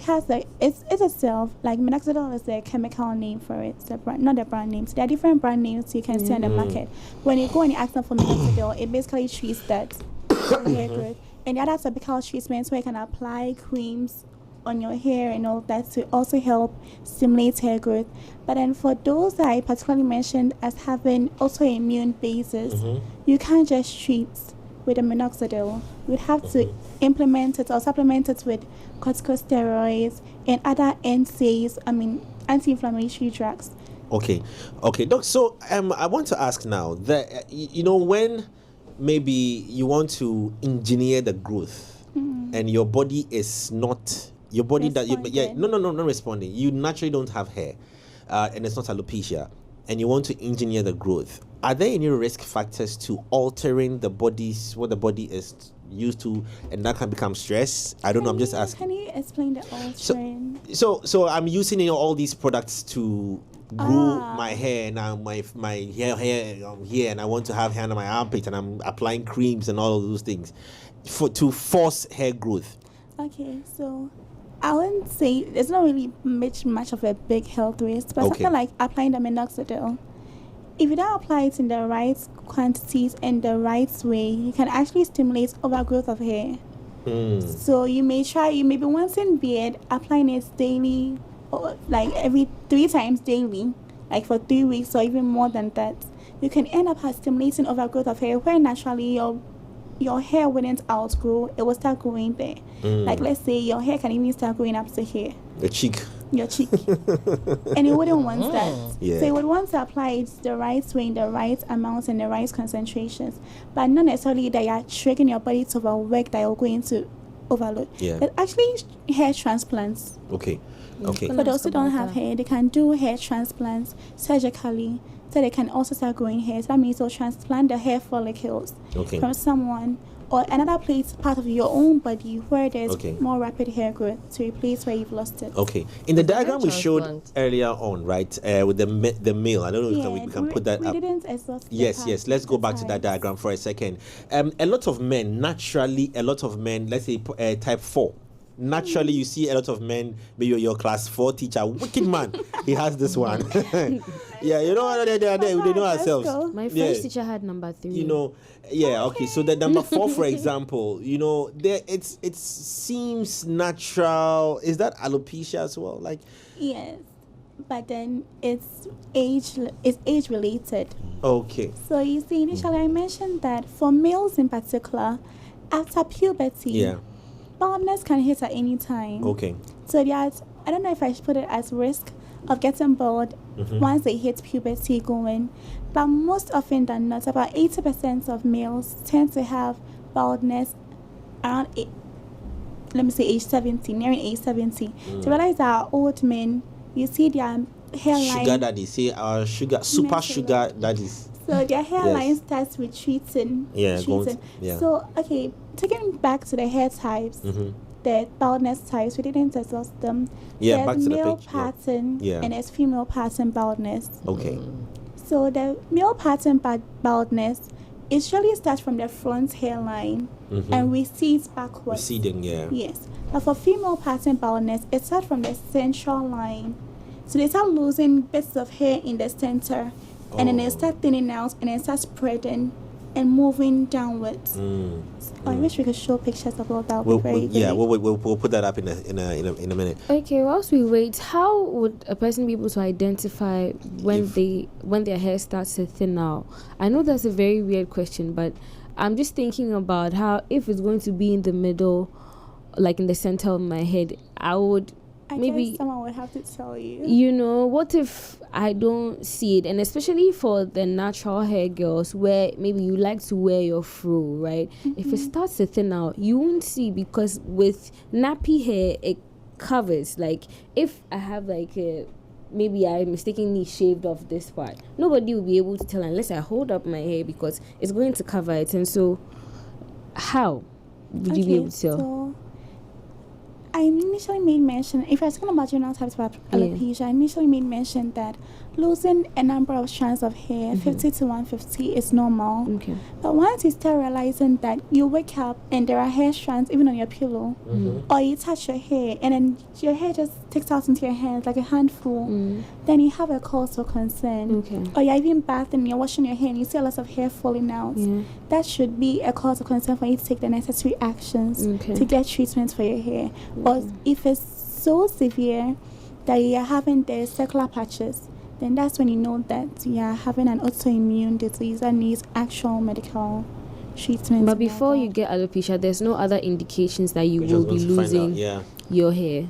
has it's itself, like minoxidil is the chemical name for it, the brand, not the brand names. There are different brand names you can see on the market. When you go and you ask them for minoxidil, it basically treats that hair growth. And the other topical treatments where you can apply creams on your hair and all that to also help stimulate hair growth. But then for those that I particularly mentioned as having autoimmune basis, you can't just treat with a minoxidil. You would have to implement it or supplement it with corticosteroids and other NSAIDs, anti-inflammatory drugs. Okay, Doc. So I want to ask now that when maybe you want to engineer the growth and your body is not not responding. You naturally don't have hair, and it's not alopecia, and you want to engineer the growth. Are there any risk factors to altering what the body is used to, and that can become stress? I don't know. I'm just asking. Can you explain the altering? So I'm using all these products to grow my hair, now my hair here, and I want to have hair on my armpit, and I'm applying creams and all of those things to force hair growth. Okay, so I wouldn't say it's not really much of a big health risk, but something like applying the minoxidil. If you don't apply it in the right quantities and the right way, you can actually stimulate overgrowth of hair. So you may be once in beard, applying it daily, or like every 3 times daily, like for 3 weeks or even more than that. You can end up stimulating overgrowth of hair where naturally your hair wouldn't outgrow, it will start growing there. Like let's say your hair can even start growing up to here. Your cheek. And you wouldn't want that. Yeah. So you would want to apply it the right way, in the right amounts and the right concentrations, but not necessarily that you're triggering your body to overwork that you're going to overload. But actually hair transplants. Okay. But those who don't have hair, they can do hair transplants surgically, so they can also start growing hair. So that means they'll transplant the hair follicles from someone or another part of your own body where there's more rapid hair growth to replace where you've lost it. Okay. In the diagram we showed earlier on, right, with the male, I don't know if we can put that up. We didn't exhaust Yes. Let's go back to that diagram for a second. A lot of men, let's say type 4. Naturally, you see a lot of men, maybe your class 4 teacher, wicked man, he has this one. Yeah, they know ourselves. My French teacher had number 3. So the number 4, for example, it seems natural. Is that alopecia as well? Yes, but then it's age related. Okay. So you see, initially I mentioned that for males in particular, after puberty, baldness can hit at any time. Okay. So there's, I don't know if I should put it as risk of getting bald once they hit puberty going, but most often than not, about 80% of males tend to have baldness around age 70, nearing age 70. To realize that old men, you see their hairline. Sugar daddies, super sugar daddies. So their hairline starts retreating. So, taking back to the hair types, the baldness types, we didn't exhaust them. There's back to male pattern and there's female pattern baldness. Okay. So the male pattern baldness, it usually starts from the front hairline and recedes backwards. Receding, Yes. But for female pattern baldness, it starts from the central line. So they start losing bits of hair in the center. And then they start thinning out and then start spreading and moving downwards. I wish we could show pictures of all that. We'll put that up in a minute. Okay, whilst we wait, how would a person be able to identify when their hair starts to thin out? I know that's a very weird question, but I'm just thinking about how if it's going to be in the middle, like in the center of my head, maybe someone would have to tell you. What if I don't see it? And especially for the natural hair girls, where maybe you like to wear your fro, right? If it starts to thin out, you won't see, because with nappy hair, it covers. Like if I have maybe I mistakenly shaved off this part, nobody will be able to tell unless I hold up my hair, because it's going to cover it. And so how would you be able to tell? So I initially made mention, if you're talking about general types of alopecia, I initially made mention that losing a number of strands of hair, 50 to 150, is normal. Okay. But once you start realizing that you wake up and there are hair strands even on your pillow, or you touch your hair and then your hair just sticks out into your hands like a handful, then you have a cause for concern. Okay. Or you're even bathing and you're washing your hair and you see a lot of hair falling out. That should be a cause of concern for you to take the necessary actions to get treatment for your hair. Or if it's so severe that you're having the circular patches, then that's when you know that you're having an autoimmune disease that needs actual medical treatment. But before you get alopecia, there's no other indications that you will be losing your hair.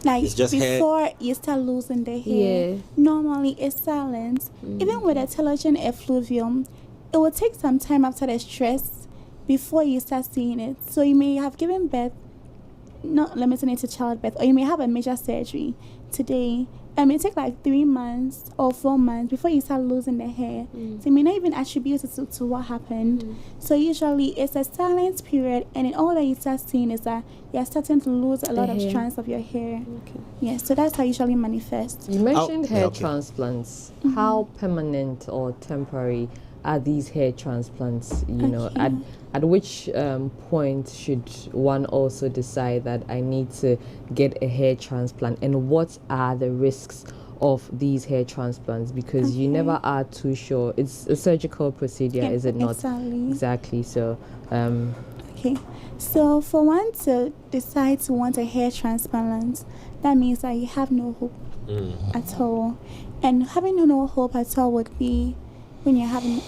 Like it's just before hair. you start losing the hair, normally it's silent. Even with a telogen effluvium, it will take some time after the stress before you start seeing it. So you may have given birth, not limiting it to childbirth, or you may have a major surgery today. It may take like 3 months or 4 months before you start losing the hair. So you may not even attribute it to what happened. So usually it's a silence period, and then all that you start seeing is that you're starting to lose a lot of strands of your hair. Yeah, so that's how it usually manifests. You mentioned hair transplants. How permanent or temporary are these hair transplants? You know, at which point should one also decide that I need to get a hair transplant, and what are the risks of these hair transplants? Because you never are too sure. It's a surgical procedure, is it not? Exactly. So okay, so for one to decide to want a hair transplant, that means that you have no hope at all. And having no hope at all would be when you're having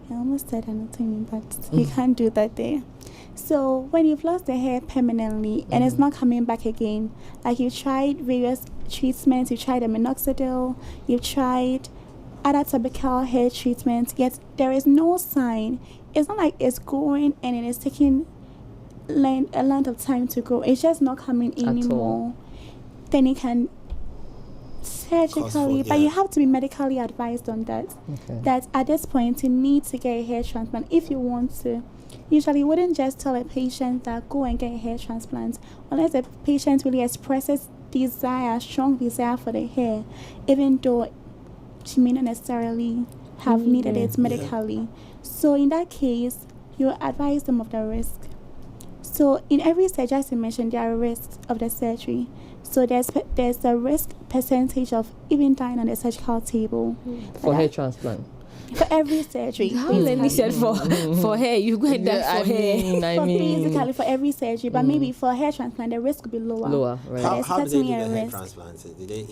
I almost said anatomy, but you can't do that there. So when you've lost the hair permanently and it's not coming back again, like you've tried various treatments, you've tried a minoxidil, you've tried other topical hair treatments, yet there is no sign. It's not like it's growing and it is taking a length of time to grow. It's just not coming anymore. Then you can surgically, but you have to be medically advised on that. That at this point you need to get a hair transplant if you want to. Usually you wouldn't just tell a patient that go and get a hair transplant unless the patient really expresses strong desire for the hair, even though she may not necessarily have needed it medically. So in that case, you advise them of the risk. So in every surgery, as you mentioned, there are risks of the surgery. So there's a risk percentage of even dying on the surgical table. For hair transplant? For every surgery. How Lenny said for hair, you go and die for hair. Basically for every surgery, but maybe for hair transplant, the risk would be lower. Lower, right. How do they do the hair transplants? Do they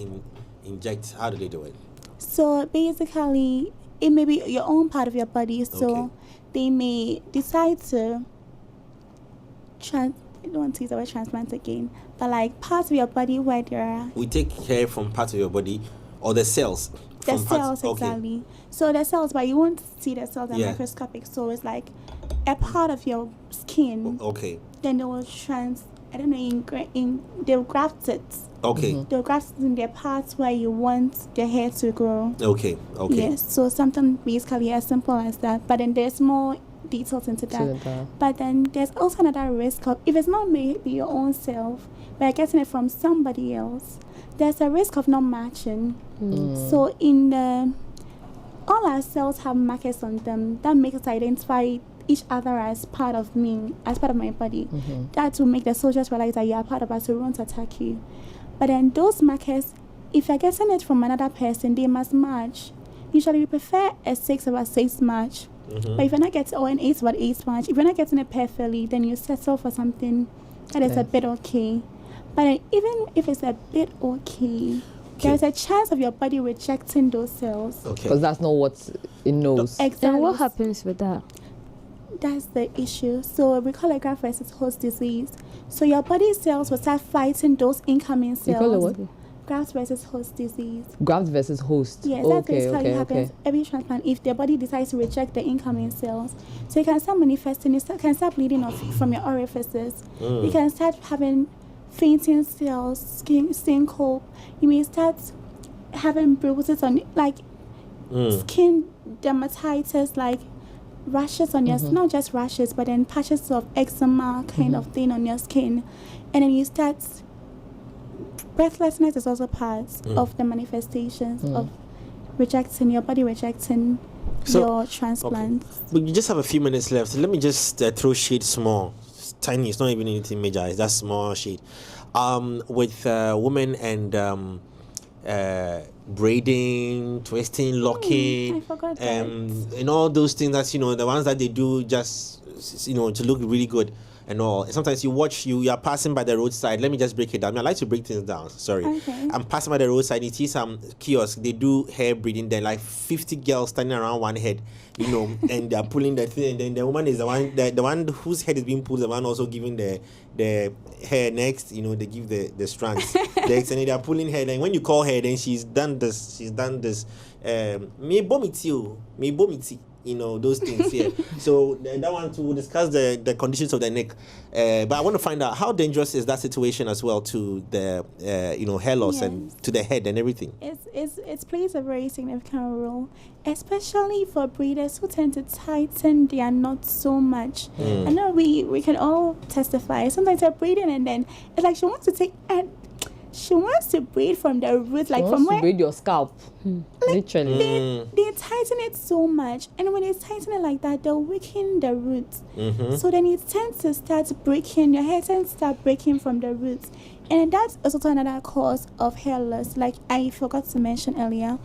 inject? How do they do it? So basically, it may be your own part of your body. So they may decide to I don't want to use the word transplant again, but like parts of your body where there are... We take hair from parts of your body or the cells? The cells, exactly. So the cells, but you won't see the cells, they're microscopic. So it's like a part of your skin. Then they will they'll graft it. They'll graft it in the parts where you want the hair to grow. Yes, so something basically as simple as that. But then there's more details into that. But then there's also another risk of, if it's not maybe your own self, but you're getting it from somebody else, there's a risk of not matching. So all our cells have markers on them that make us identify each other as part of me, as part of my body. That will make the soldiers realize that you are part of us, so we won't attack you. But then those markers, if you're getting it from another person, they must match. Usually we prefer a 6/6 match. But if you're not getting, or an 8/8 match, if you're not getting it perfectly, then you settle for something that is a bit okay. But even if it's a bit okay, there's a chance of your body rejecting those cells. Because that's not what it knows. Exactly. And what happens with that? That's the issue. So we call it graft versus host disease. So your body cells will start fighting those incoming cells. You call it what? Graft versus host disease. Graft versus host. Yes, that's basically what happens every transplant if the body decides to reject the incoming cells. So you can start manifesting, you can start bleeding off from your orifices. You can start having fainting cells, syncope. You may start having bruises on, like skin dermatitis, like rashes on your not just rashes, but then patches of eczema kind of thing on your skin, and then you start. Breathlessness is also part of the manifestations of rejecting your body, rejecting your transplants. Okay. We just have a few minutes left. So let me just throw shade small. It's tiny. It's not even anything major. It's just small shade. With women and braiding, twisting, locking, I forgot that. and all those things that the ones that they do just to look really good. And all. Sometimes you are passing by the roadside. Let me just break it down. I like to break things down. Sorry. Okay. I'm passing by the roadside. You see some kiosks. They do hair braiding there. Like 50 girls standing around one head, and they're pulling the thing. And then the woman is the one whose head is being pulled. The one also giving the hair next. They give the strands next, and they're pulling hair. And when you call her, then she's done this. Me bomiti. Those things here. So that one to discuss the conditions of the neck. But I want to find out how dangerous is that situation as well to the hair loss and to the head and everything. It plays a very significant role, especially for breeders who tend to tighten their knots so much. I know we can all testify. Sometimes they're breeding and then it's like she wants to braid from the roots, like from where braid your scalp. Literally. They tighten it so much, and when they tighten it like that, they'll weaken the roots. So then it tends to start breaking. Your hair tends to start breaking from the roots, and that's also another cause of hair loss, like I forgot to mention earlier.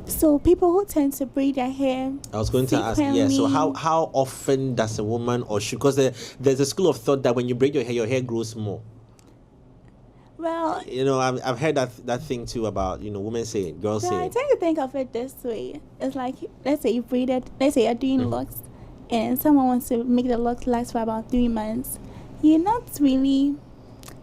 So people who tend to braid their hair, I was going to ask, so how often does a woman, or because there's a school of thought that when you braid your hair grows more. Well, I've heard that thing too about women say it, girls say it. I tend to think of it this way. It's like, let's say you braided, let's say you're doing locks, and someone wants to make the locks last for about 3 months. You're not really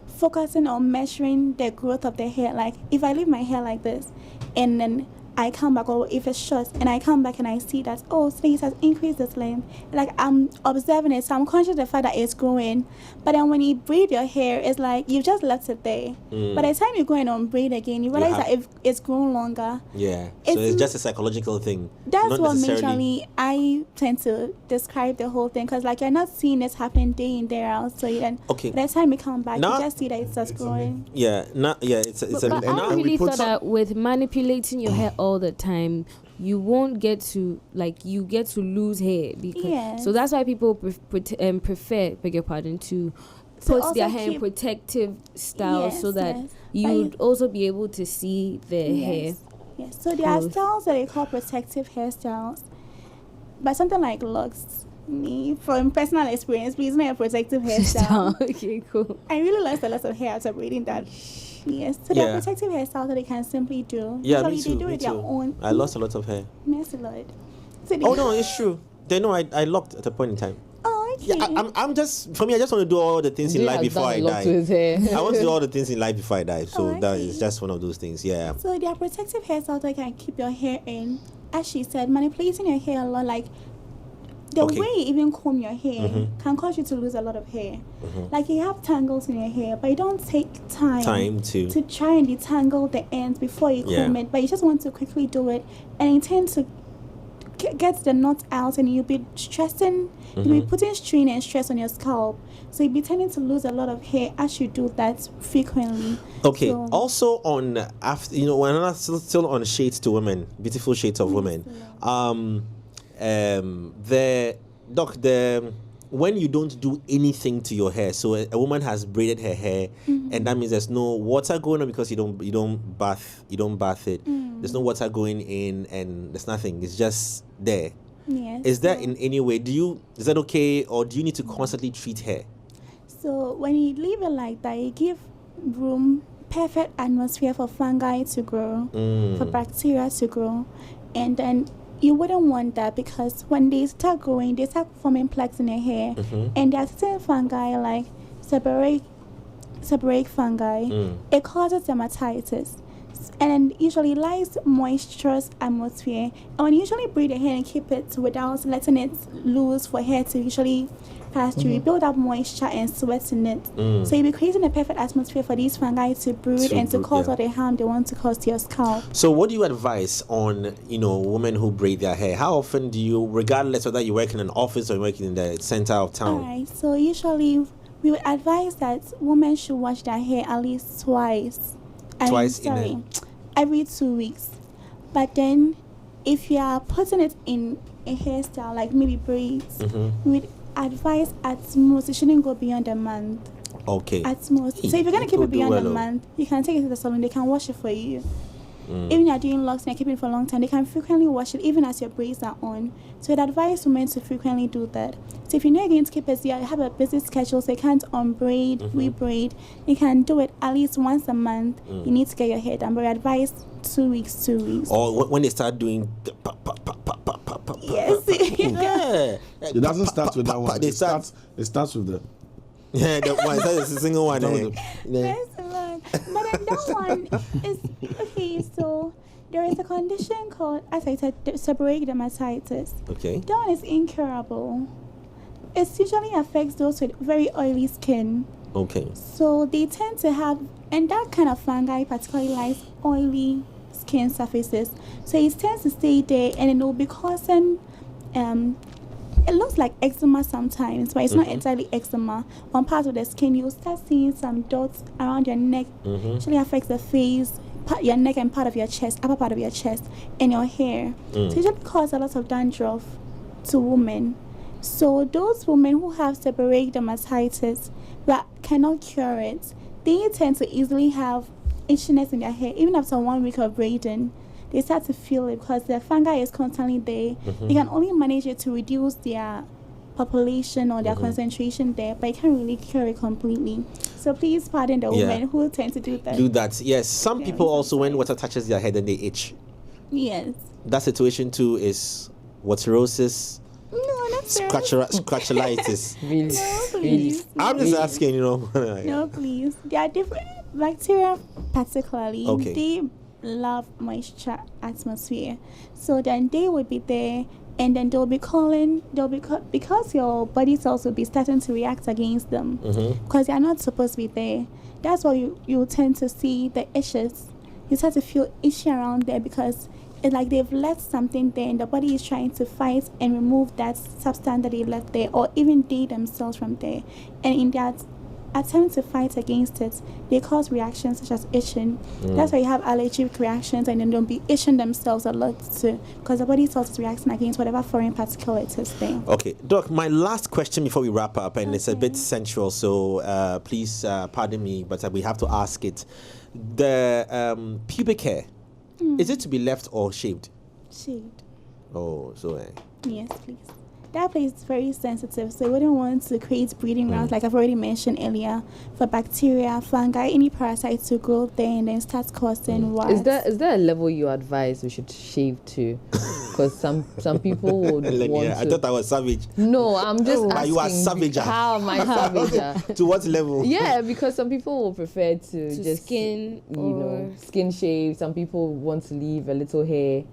focusing on measuring the growth of the hair. Like if I leave my hair like this, and then I come back, or if it's short, and I come back and I see that, today it has increased this length. Like I'm observing it, so I'm conscious of the fact that it's growing. But then when you braid your hair, it's like you just left it there. By the time you go and unbraid again, you realize that it's grown longer. Yeah, so it's just a psychological thing. That's what majorly I tend to describe the whole thing, because like you're not seeing this happening day in, day out. So then by the time you come back, you just see that it's just growing. But I really thought that with manipulating your hair all the time, you won't get to you get to lose hair, because so that's why people prefer, beg your pardon, to put their hair in protective style, so that you'd also be able to see their hair. Yes, so there are styles that they call protective hairstyles, but something like locks, from personal experience, please, not a protective hairstyle. Okay, cool. I really lost a lot of hair after braiding that. Yes, so there are protective hairstyles that they can simply do. Yeah, usually me too. They do it their own. I lost a lot of hair. Merci, Lord. So no, it's true. They know I locked at a point in time. Oh, okay. Yeah, I'm just, for me, I just want to do all the things in life before I die. I want to do all the things in life before I die. So that is just one of those things. Yeah. So there are protective hairstyles that can keep your hair in. As she said, manipulating your hair a lot, like the way you even comb your hair can cause you to lose a lot of hair. Like you have tangles in your hair, but you don't take time to try and detangle the ends before you comb it. But you just want to quickly do it, and you tend to get the knot out, and you'll be stressing, you'll be putting strain and stress on your scalp. So you'll be tending to lose a lot of hair as you do that frequently. Okay. So, also on we're still on shades to women, beautiful shades of women. When you don't do anything to your hair, so a woman has braided her hair, and that means there's no water going on because you don't bath it. There's no water going in, and there's nothing. It's just there. Yes. Is that in any way? Is that okay, or do you need to constantly treat hair? So when you leave it like that, you give room, perfect atmosphere for fungi to grow, for bacteria to grow, and then you wouldn't want that, because when they start growing, they start forming plaques in your hair, and there are certain fungi like seborrheic fungi. It causes dermatitis, and then usually lies moisturous atmosphere. And when you usually braid your hair and keep it without letting it loose for hair to usually past you, you build up moisture and sweat in it. So you'll be creating a perfect atmosphere for these fungi to brood and to cause all the harm they want to cause to your scalp. So what do you advise on, women who braid their hair? How often do you, regardless whether you work in an office or working in the center of town? All right, so usually we would advise that women should wash their hair at least twice. Every 2 weeks. But then if you are putting it in a hairstyle, like maybe braids, we would advise at most it shouldn't go beyond a month. Okay. At most. So if you're going to keep it beyond a month, you can take it to the salon, they can wash it for you. Even you're doing locks and you're keeping it for a long time, they can frequently wash it even as your braids are on. So I'd advise women to frequently do that. So if you know you're going to keep it, you have a busy schedule, so you can't unbraid, rebraid, you can do it at least once a month. You need to get your hair done, but we advise 2 weeks, 2 weeks. Or when they start doing yes. It doesn't start with that one. It starts with the the one. That's a single one. Yes, but then that one is okay. So there is a condition called, as I said, seborrheic dermatitis. Okay. That one is incurable. It usually affects those with very oily skin. Okay. So they tend to have, and that kind of fungi particularly likes oily skin surfaces. So it tends to stay there, and it will be causing it looks like eczema sometimes, but it's not entirely eczema. On parts of the skin, you'll start seeing some dots around your neck. Actually affects the face, your neck and part of your chest, upper part of your chest, and your hair. So it usually causes a lot of dandruff to women. So those women who have seborrheic dermatitis but cannot cure it, they tend to easily have itchiness in their hair, even after 1 week of braiding. They start to feel it because the fungi is constantly there. They can only manage it to reduce their population or their concentration there, but it can't really cure it completely. So please pardon the women who tend to do that. Yes. Some people also, when water touches their head, then they itch. Yes. That situation too is waterosis. No, not scratchulitis. Really? No, please. I'm just asking, No, please. There are different bacteria, particularly. Okay. They love moisture atmosphere, so then they would be there, and then they'll be because your body cells will be starting to react against them because they are not supposed to be there. That's why you tend to see the issues. You start to feel itchy around there because it's like they've left something there, and the body is trying to fight and remove that substance that they left there, or even they themselves from there. And in that attempt to fight against it, they cause reactions such as itching. That's why you have allergic reactions, and then they'll be itching themselves a lot too, because the body cells is reacting against whatever foreign particulate is there. Okay, Doc, my last question before we wrap up, and it's a bit sensual, so please pardon me, but we have to ask it. The pubic hair, is it to be left or shaved? Shaved. Oh, so Yes, please. That place is very sensitive, so you wouldn't want to create breeding grounds, like I've already mentioned earlier, for bacteria, fungi, any parasites to grow there and then start causing warts. Is there a level you advise we should shave to? Because some people would want to. I thought I was savage. No, I'm just asking. But you are savage. How am I savage? To what level? Yeah, because some people will prefer to just skin, skin shave. Some people want to leave a little hair.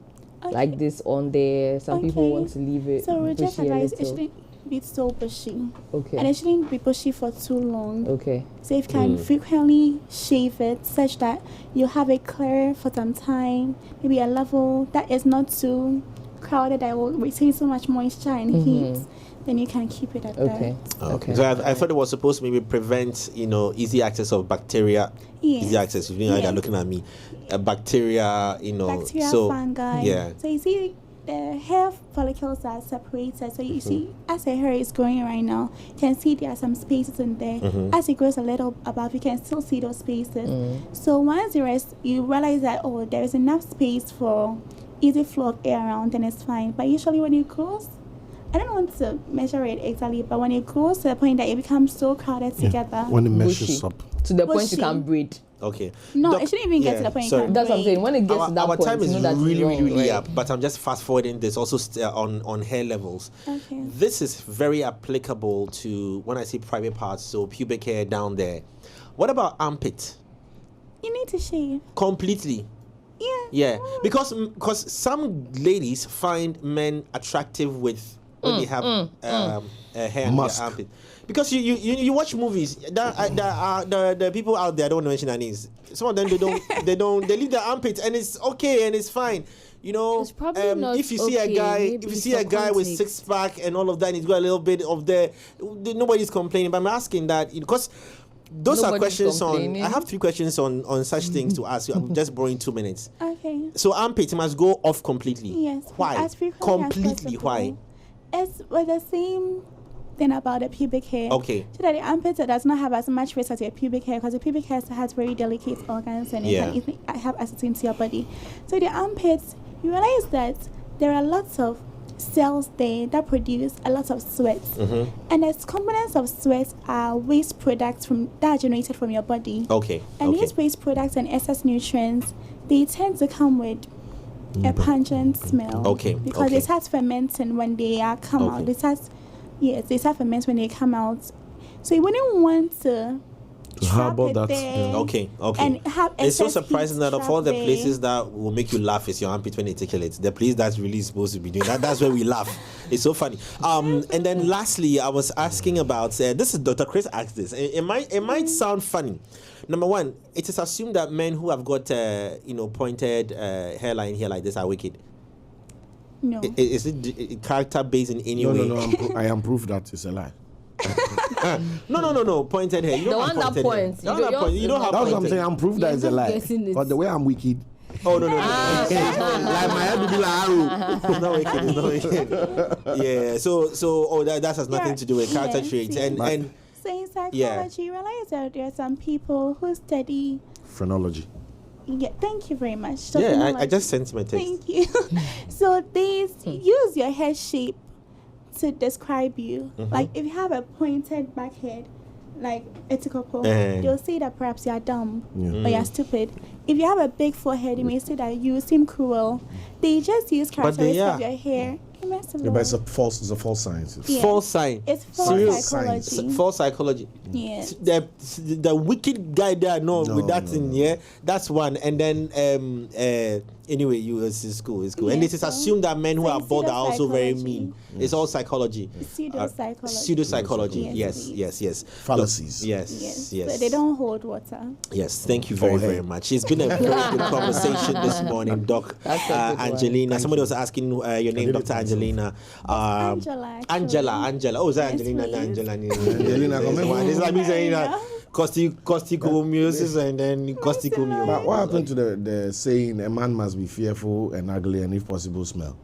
Like this on there. Some people want to leave it. So we just advise bushy it shouldn't be so bushy. Okay. And it shouldn't be bushy for too long. Okay. So if you can frequently shave it such that you have it clear for some time, maybe a level that is not too crowded, that will retain so much moisture and heat, then you can keep it at that. Okay. So I thought it was supposed to maybe prevent, easy access of bacteria. Yes. Easy access. They're looking at me. Bacteria, Bacteria, so fungi. Yeah. So you see, the hair follicles are separated. So you see, as the hair is growing right now, you can see there are some spaces in there. As it grows a little above, you can still see those spaces. So once you realize that, there is enough space for easy flow of air around, then it's fine. But usually when it grows, I don't want to measure it exactly, but when it grows to the point that it becomes so crowded together. When it meshes up. To the point you can breed. Okay. No, Doc, it shouldn't even get to the point. sorry. You can That's what I'm breed. saying. When it gets to that our point, time is you know that really, it's wrong, really right? up, but I'm just fast forwarding this also on hair levels. Okay. This is very applicable to when I say private parts, so pubic hair down there. What about armpit? You need to shave. Completely. Yeah. Yeah, because some ladies find men attractive with when they have hair in their armpit. Because you watch movies, the people out there, I don't want to mention their names. Some of them they leave their armpits and it's okay and it's fine. You know, It's probably not if you see okay, a guy, maybe if you see a guy with context. 6-pack and all of that, and he's got a little bit of nobody's complaining. But I'm asking that because those are Nobody's questions complaining. I have 3 questions on such things to ask you. I'm just borrowing 2 minutes. Okay. So armpit must go off completely. Yes. Why? As frequently as Completely. Why? possible. It's with the same thing about the pubic hair. Okay. So that the armpit does not have as much risk as your pubic hair, because the pubic hair has very delicate organs and Yeah. it can have access into your body. So the armpits, you realize that there are lots of cells there that produce a lot of sweat. And the components of sweat are waste products that are generated from your body. Okay. And okay. these waste products and excess nutrients, they tend to come with a pungent smell. Okay, Because okay. they start fermenting when they come Okay. out. They start fermenting when they come out. So you wouldn't want to trap harbor it that, there Okay. and have It's so excess surprising heat that of all the trapped places that will make you laugh is your armpit when they tickle it. The place that's really supposed to be doing that. That's where we laugh. It's so funny. And then lastly, I was asking about this is Dr. Chris asked this. It might sound funny. Number one, it is assumed that men who have got pointed hairline here like this are wicked. No. Is it character based in any way? No. I am proof that it's a lie. No. Pointed hair. You The don't one have that pointed points. hair. You don't- yours You don't is have That's what I'm pointed. saying. I'm proof that You're it's a not lie. guessing it. But the way I'm wicked, Oh no. like my head will be like arrow. It's not wicked. Yeah. So that has nothing to do with character Yes, traits. yes. And So in psychology, Yeah. you realize that there are some people who study. Phrenology. Yeah, thank you very much. So yeah, I phrenology. just sent my text. Thank you. So these use your head shape to describe you. Like if you have a pointed back head, like a couple, they'll say that perhaps you're dumb or you're stupid. If you have a big forehead, you may say that you seem cruel. They just use characteristics of your hair. Yeah, but it's a false science. Yeah. False sign. It's false Serious psychology. False psychology. Yeah. The wicked guy there, with that in yeah, that's one. And then anyway, it's cool. And Yeah, it is so- assumed that men who so are it's bald are also very pseudo-psychology. mean. It's all psychology. Pseudo-psychology. Pseudo-psychology. Yes, Yes. Fallacies. Yes. So they don't hold water. Yes, thank you very much. It's been a very good conversation this morning, Doc. That's a good one. Angelina. Somebody was asking your name, Dr. Angelina. Angela, actually. Angela. Oh, is that Yes, Angelina? please. Angela. Angelina, come here. It's like me saying Yeah. that. Costicomiosis and then costicomio. But what happened to the saying a man must be fearful and ugly and if possible smell?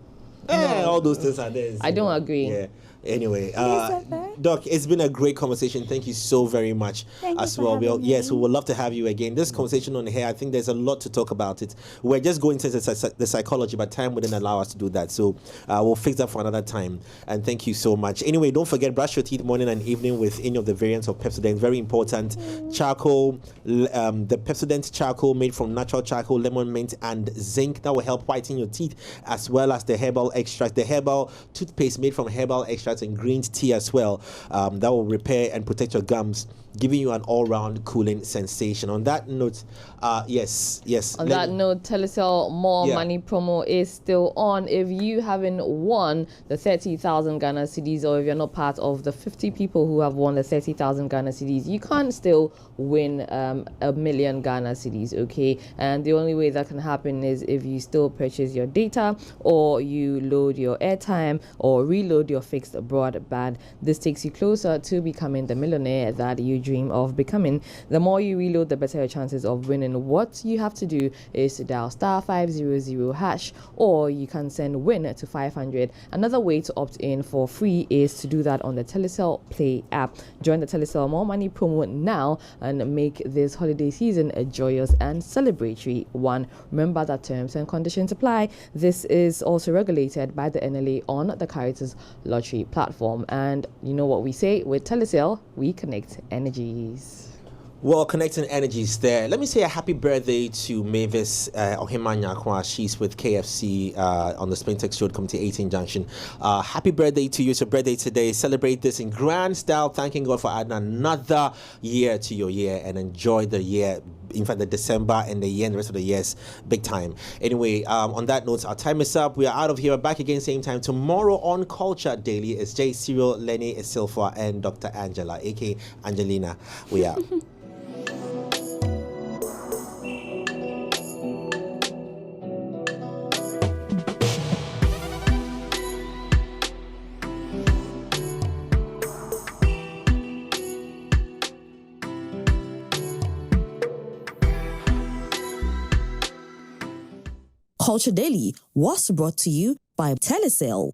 All those things are there. I don't agree. Yeah. Anyway, said that? Doc, it's been a great conversation. Thank you so very much. Thank you as for well. having me. Yes, we would love to have you again. This conversation on hair, I think there's a lot to talk about it. We're just going into the psychology, but time wouldn't allow us to do that. So we'll fix that for another time. And thank you so much. Anyway, don't forget, brush your teeth morning and evening with any of the variants of Pepsodent. Very important. Charcoal, the Pepsodent charcoal made from natural charcoal, lemon mint, and zinc. That will help whiten your teeth, as well as the herbal extract. The herbal toothpaste made from herbal extracts and green tea as well. That will repair and protect your gums, giving you an all-round cooling sensation. On that note, yes. On that note, Telecel More Yeah. Money promo is still on. If you haven't won the 30,000 Ghana cedis, or if you're not part of the 50 people who have won the 30,000 Ghana cedis, you can't still win a million Ghana cedis, okay? And the only way that can happen is if you still purchase your data, or you load your airtime, or reload your fixed broadband. This takes you closer to becoming the millionaire that you dream of becoming. The more you reload, the better your chances of winning. What you have to do is to dial *500#, or you can send WIN to 500. Another way to opt in for free is to do that on the Telecel Play app. Join the Telecel More Money promo now and make this holiday season a joyous and celebratory one. Remember that terms and conditions apply. This is also regulated by the NLA on the Caritas Lottery platform. And you know what we say with Telecel, we connect energies. Well, connecting energies there. Let me say a happy birthday to Mavis Ohimanyakwa. She's with KFC on the Spintex Road, Committee 18 Junction. Happy birthday to you. It's your birthday today. Celebrate this in grand style. Thanking God for adding another year to your year, and enjoy the year in fact, the December and the year and the rest of the years, big time. Anyway, on that note, our time is up. We are out of here. We're back again same time tomorrow on Culture Daily. It's Jay, Cyril, Lenny, Isilfa, and Dr. Angela, aka Angelina. We are. Culture Daily was brought to you by Telecel.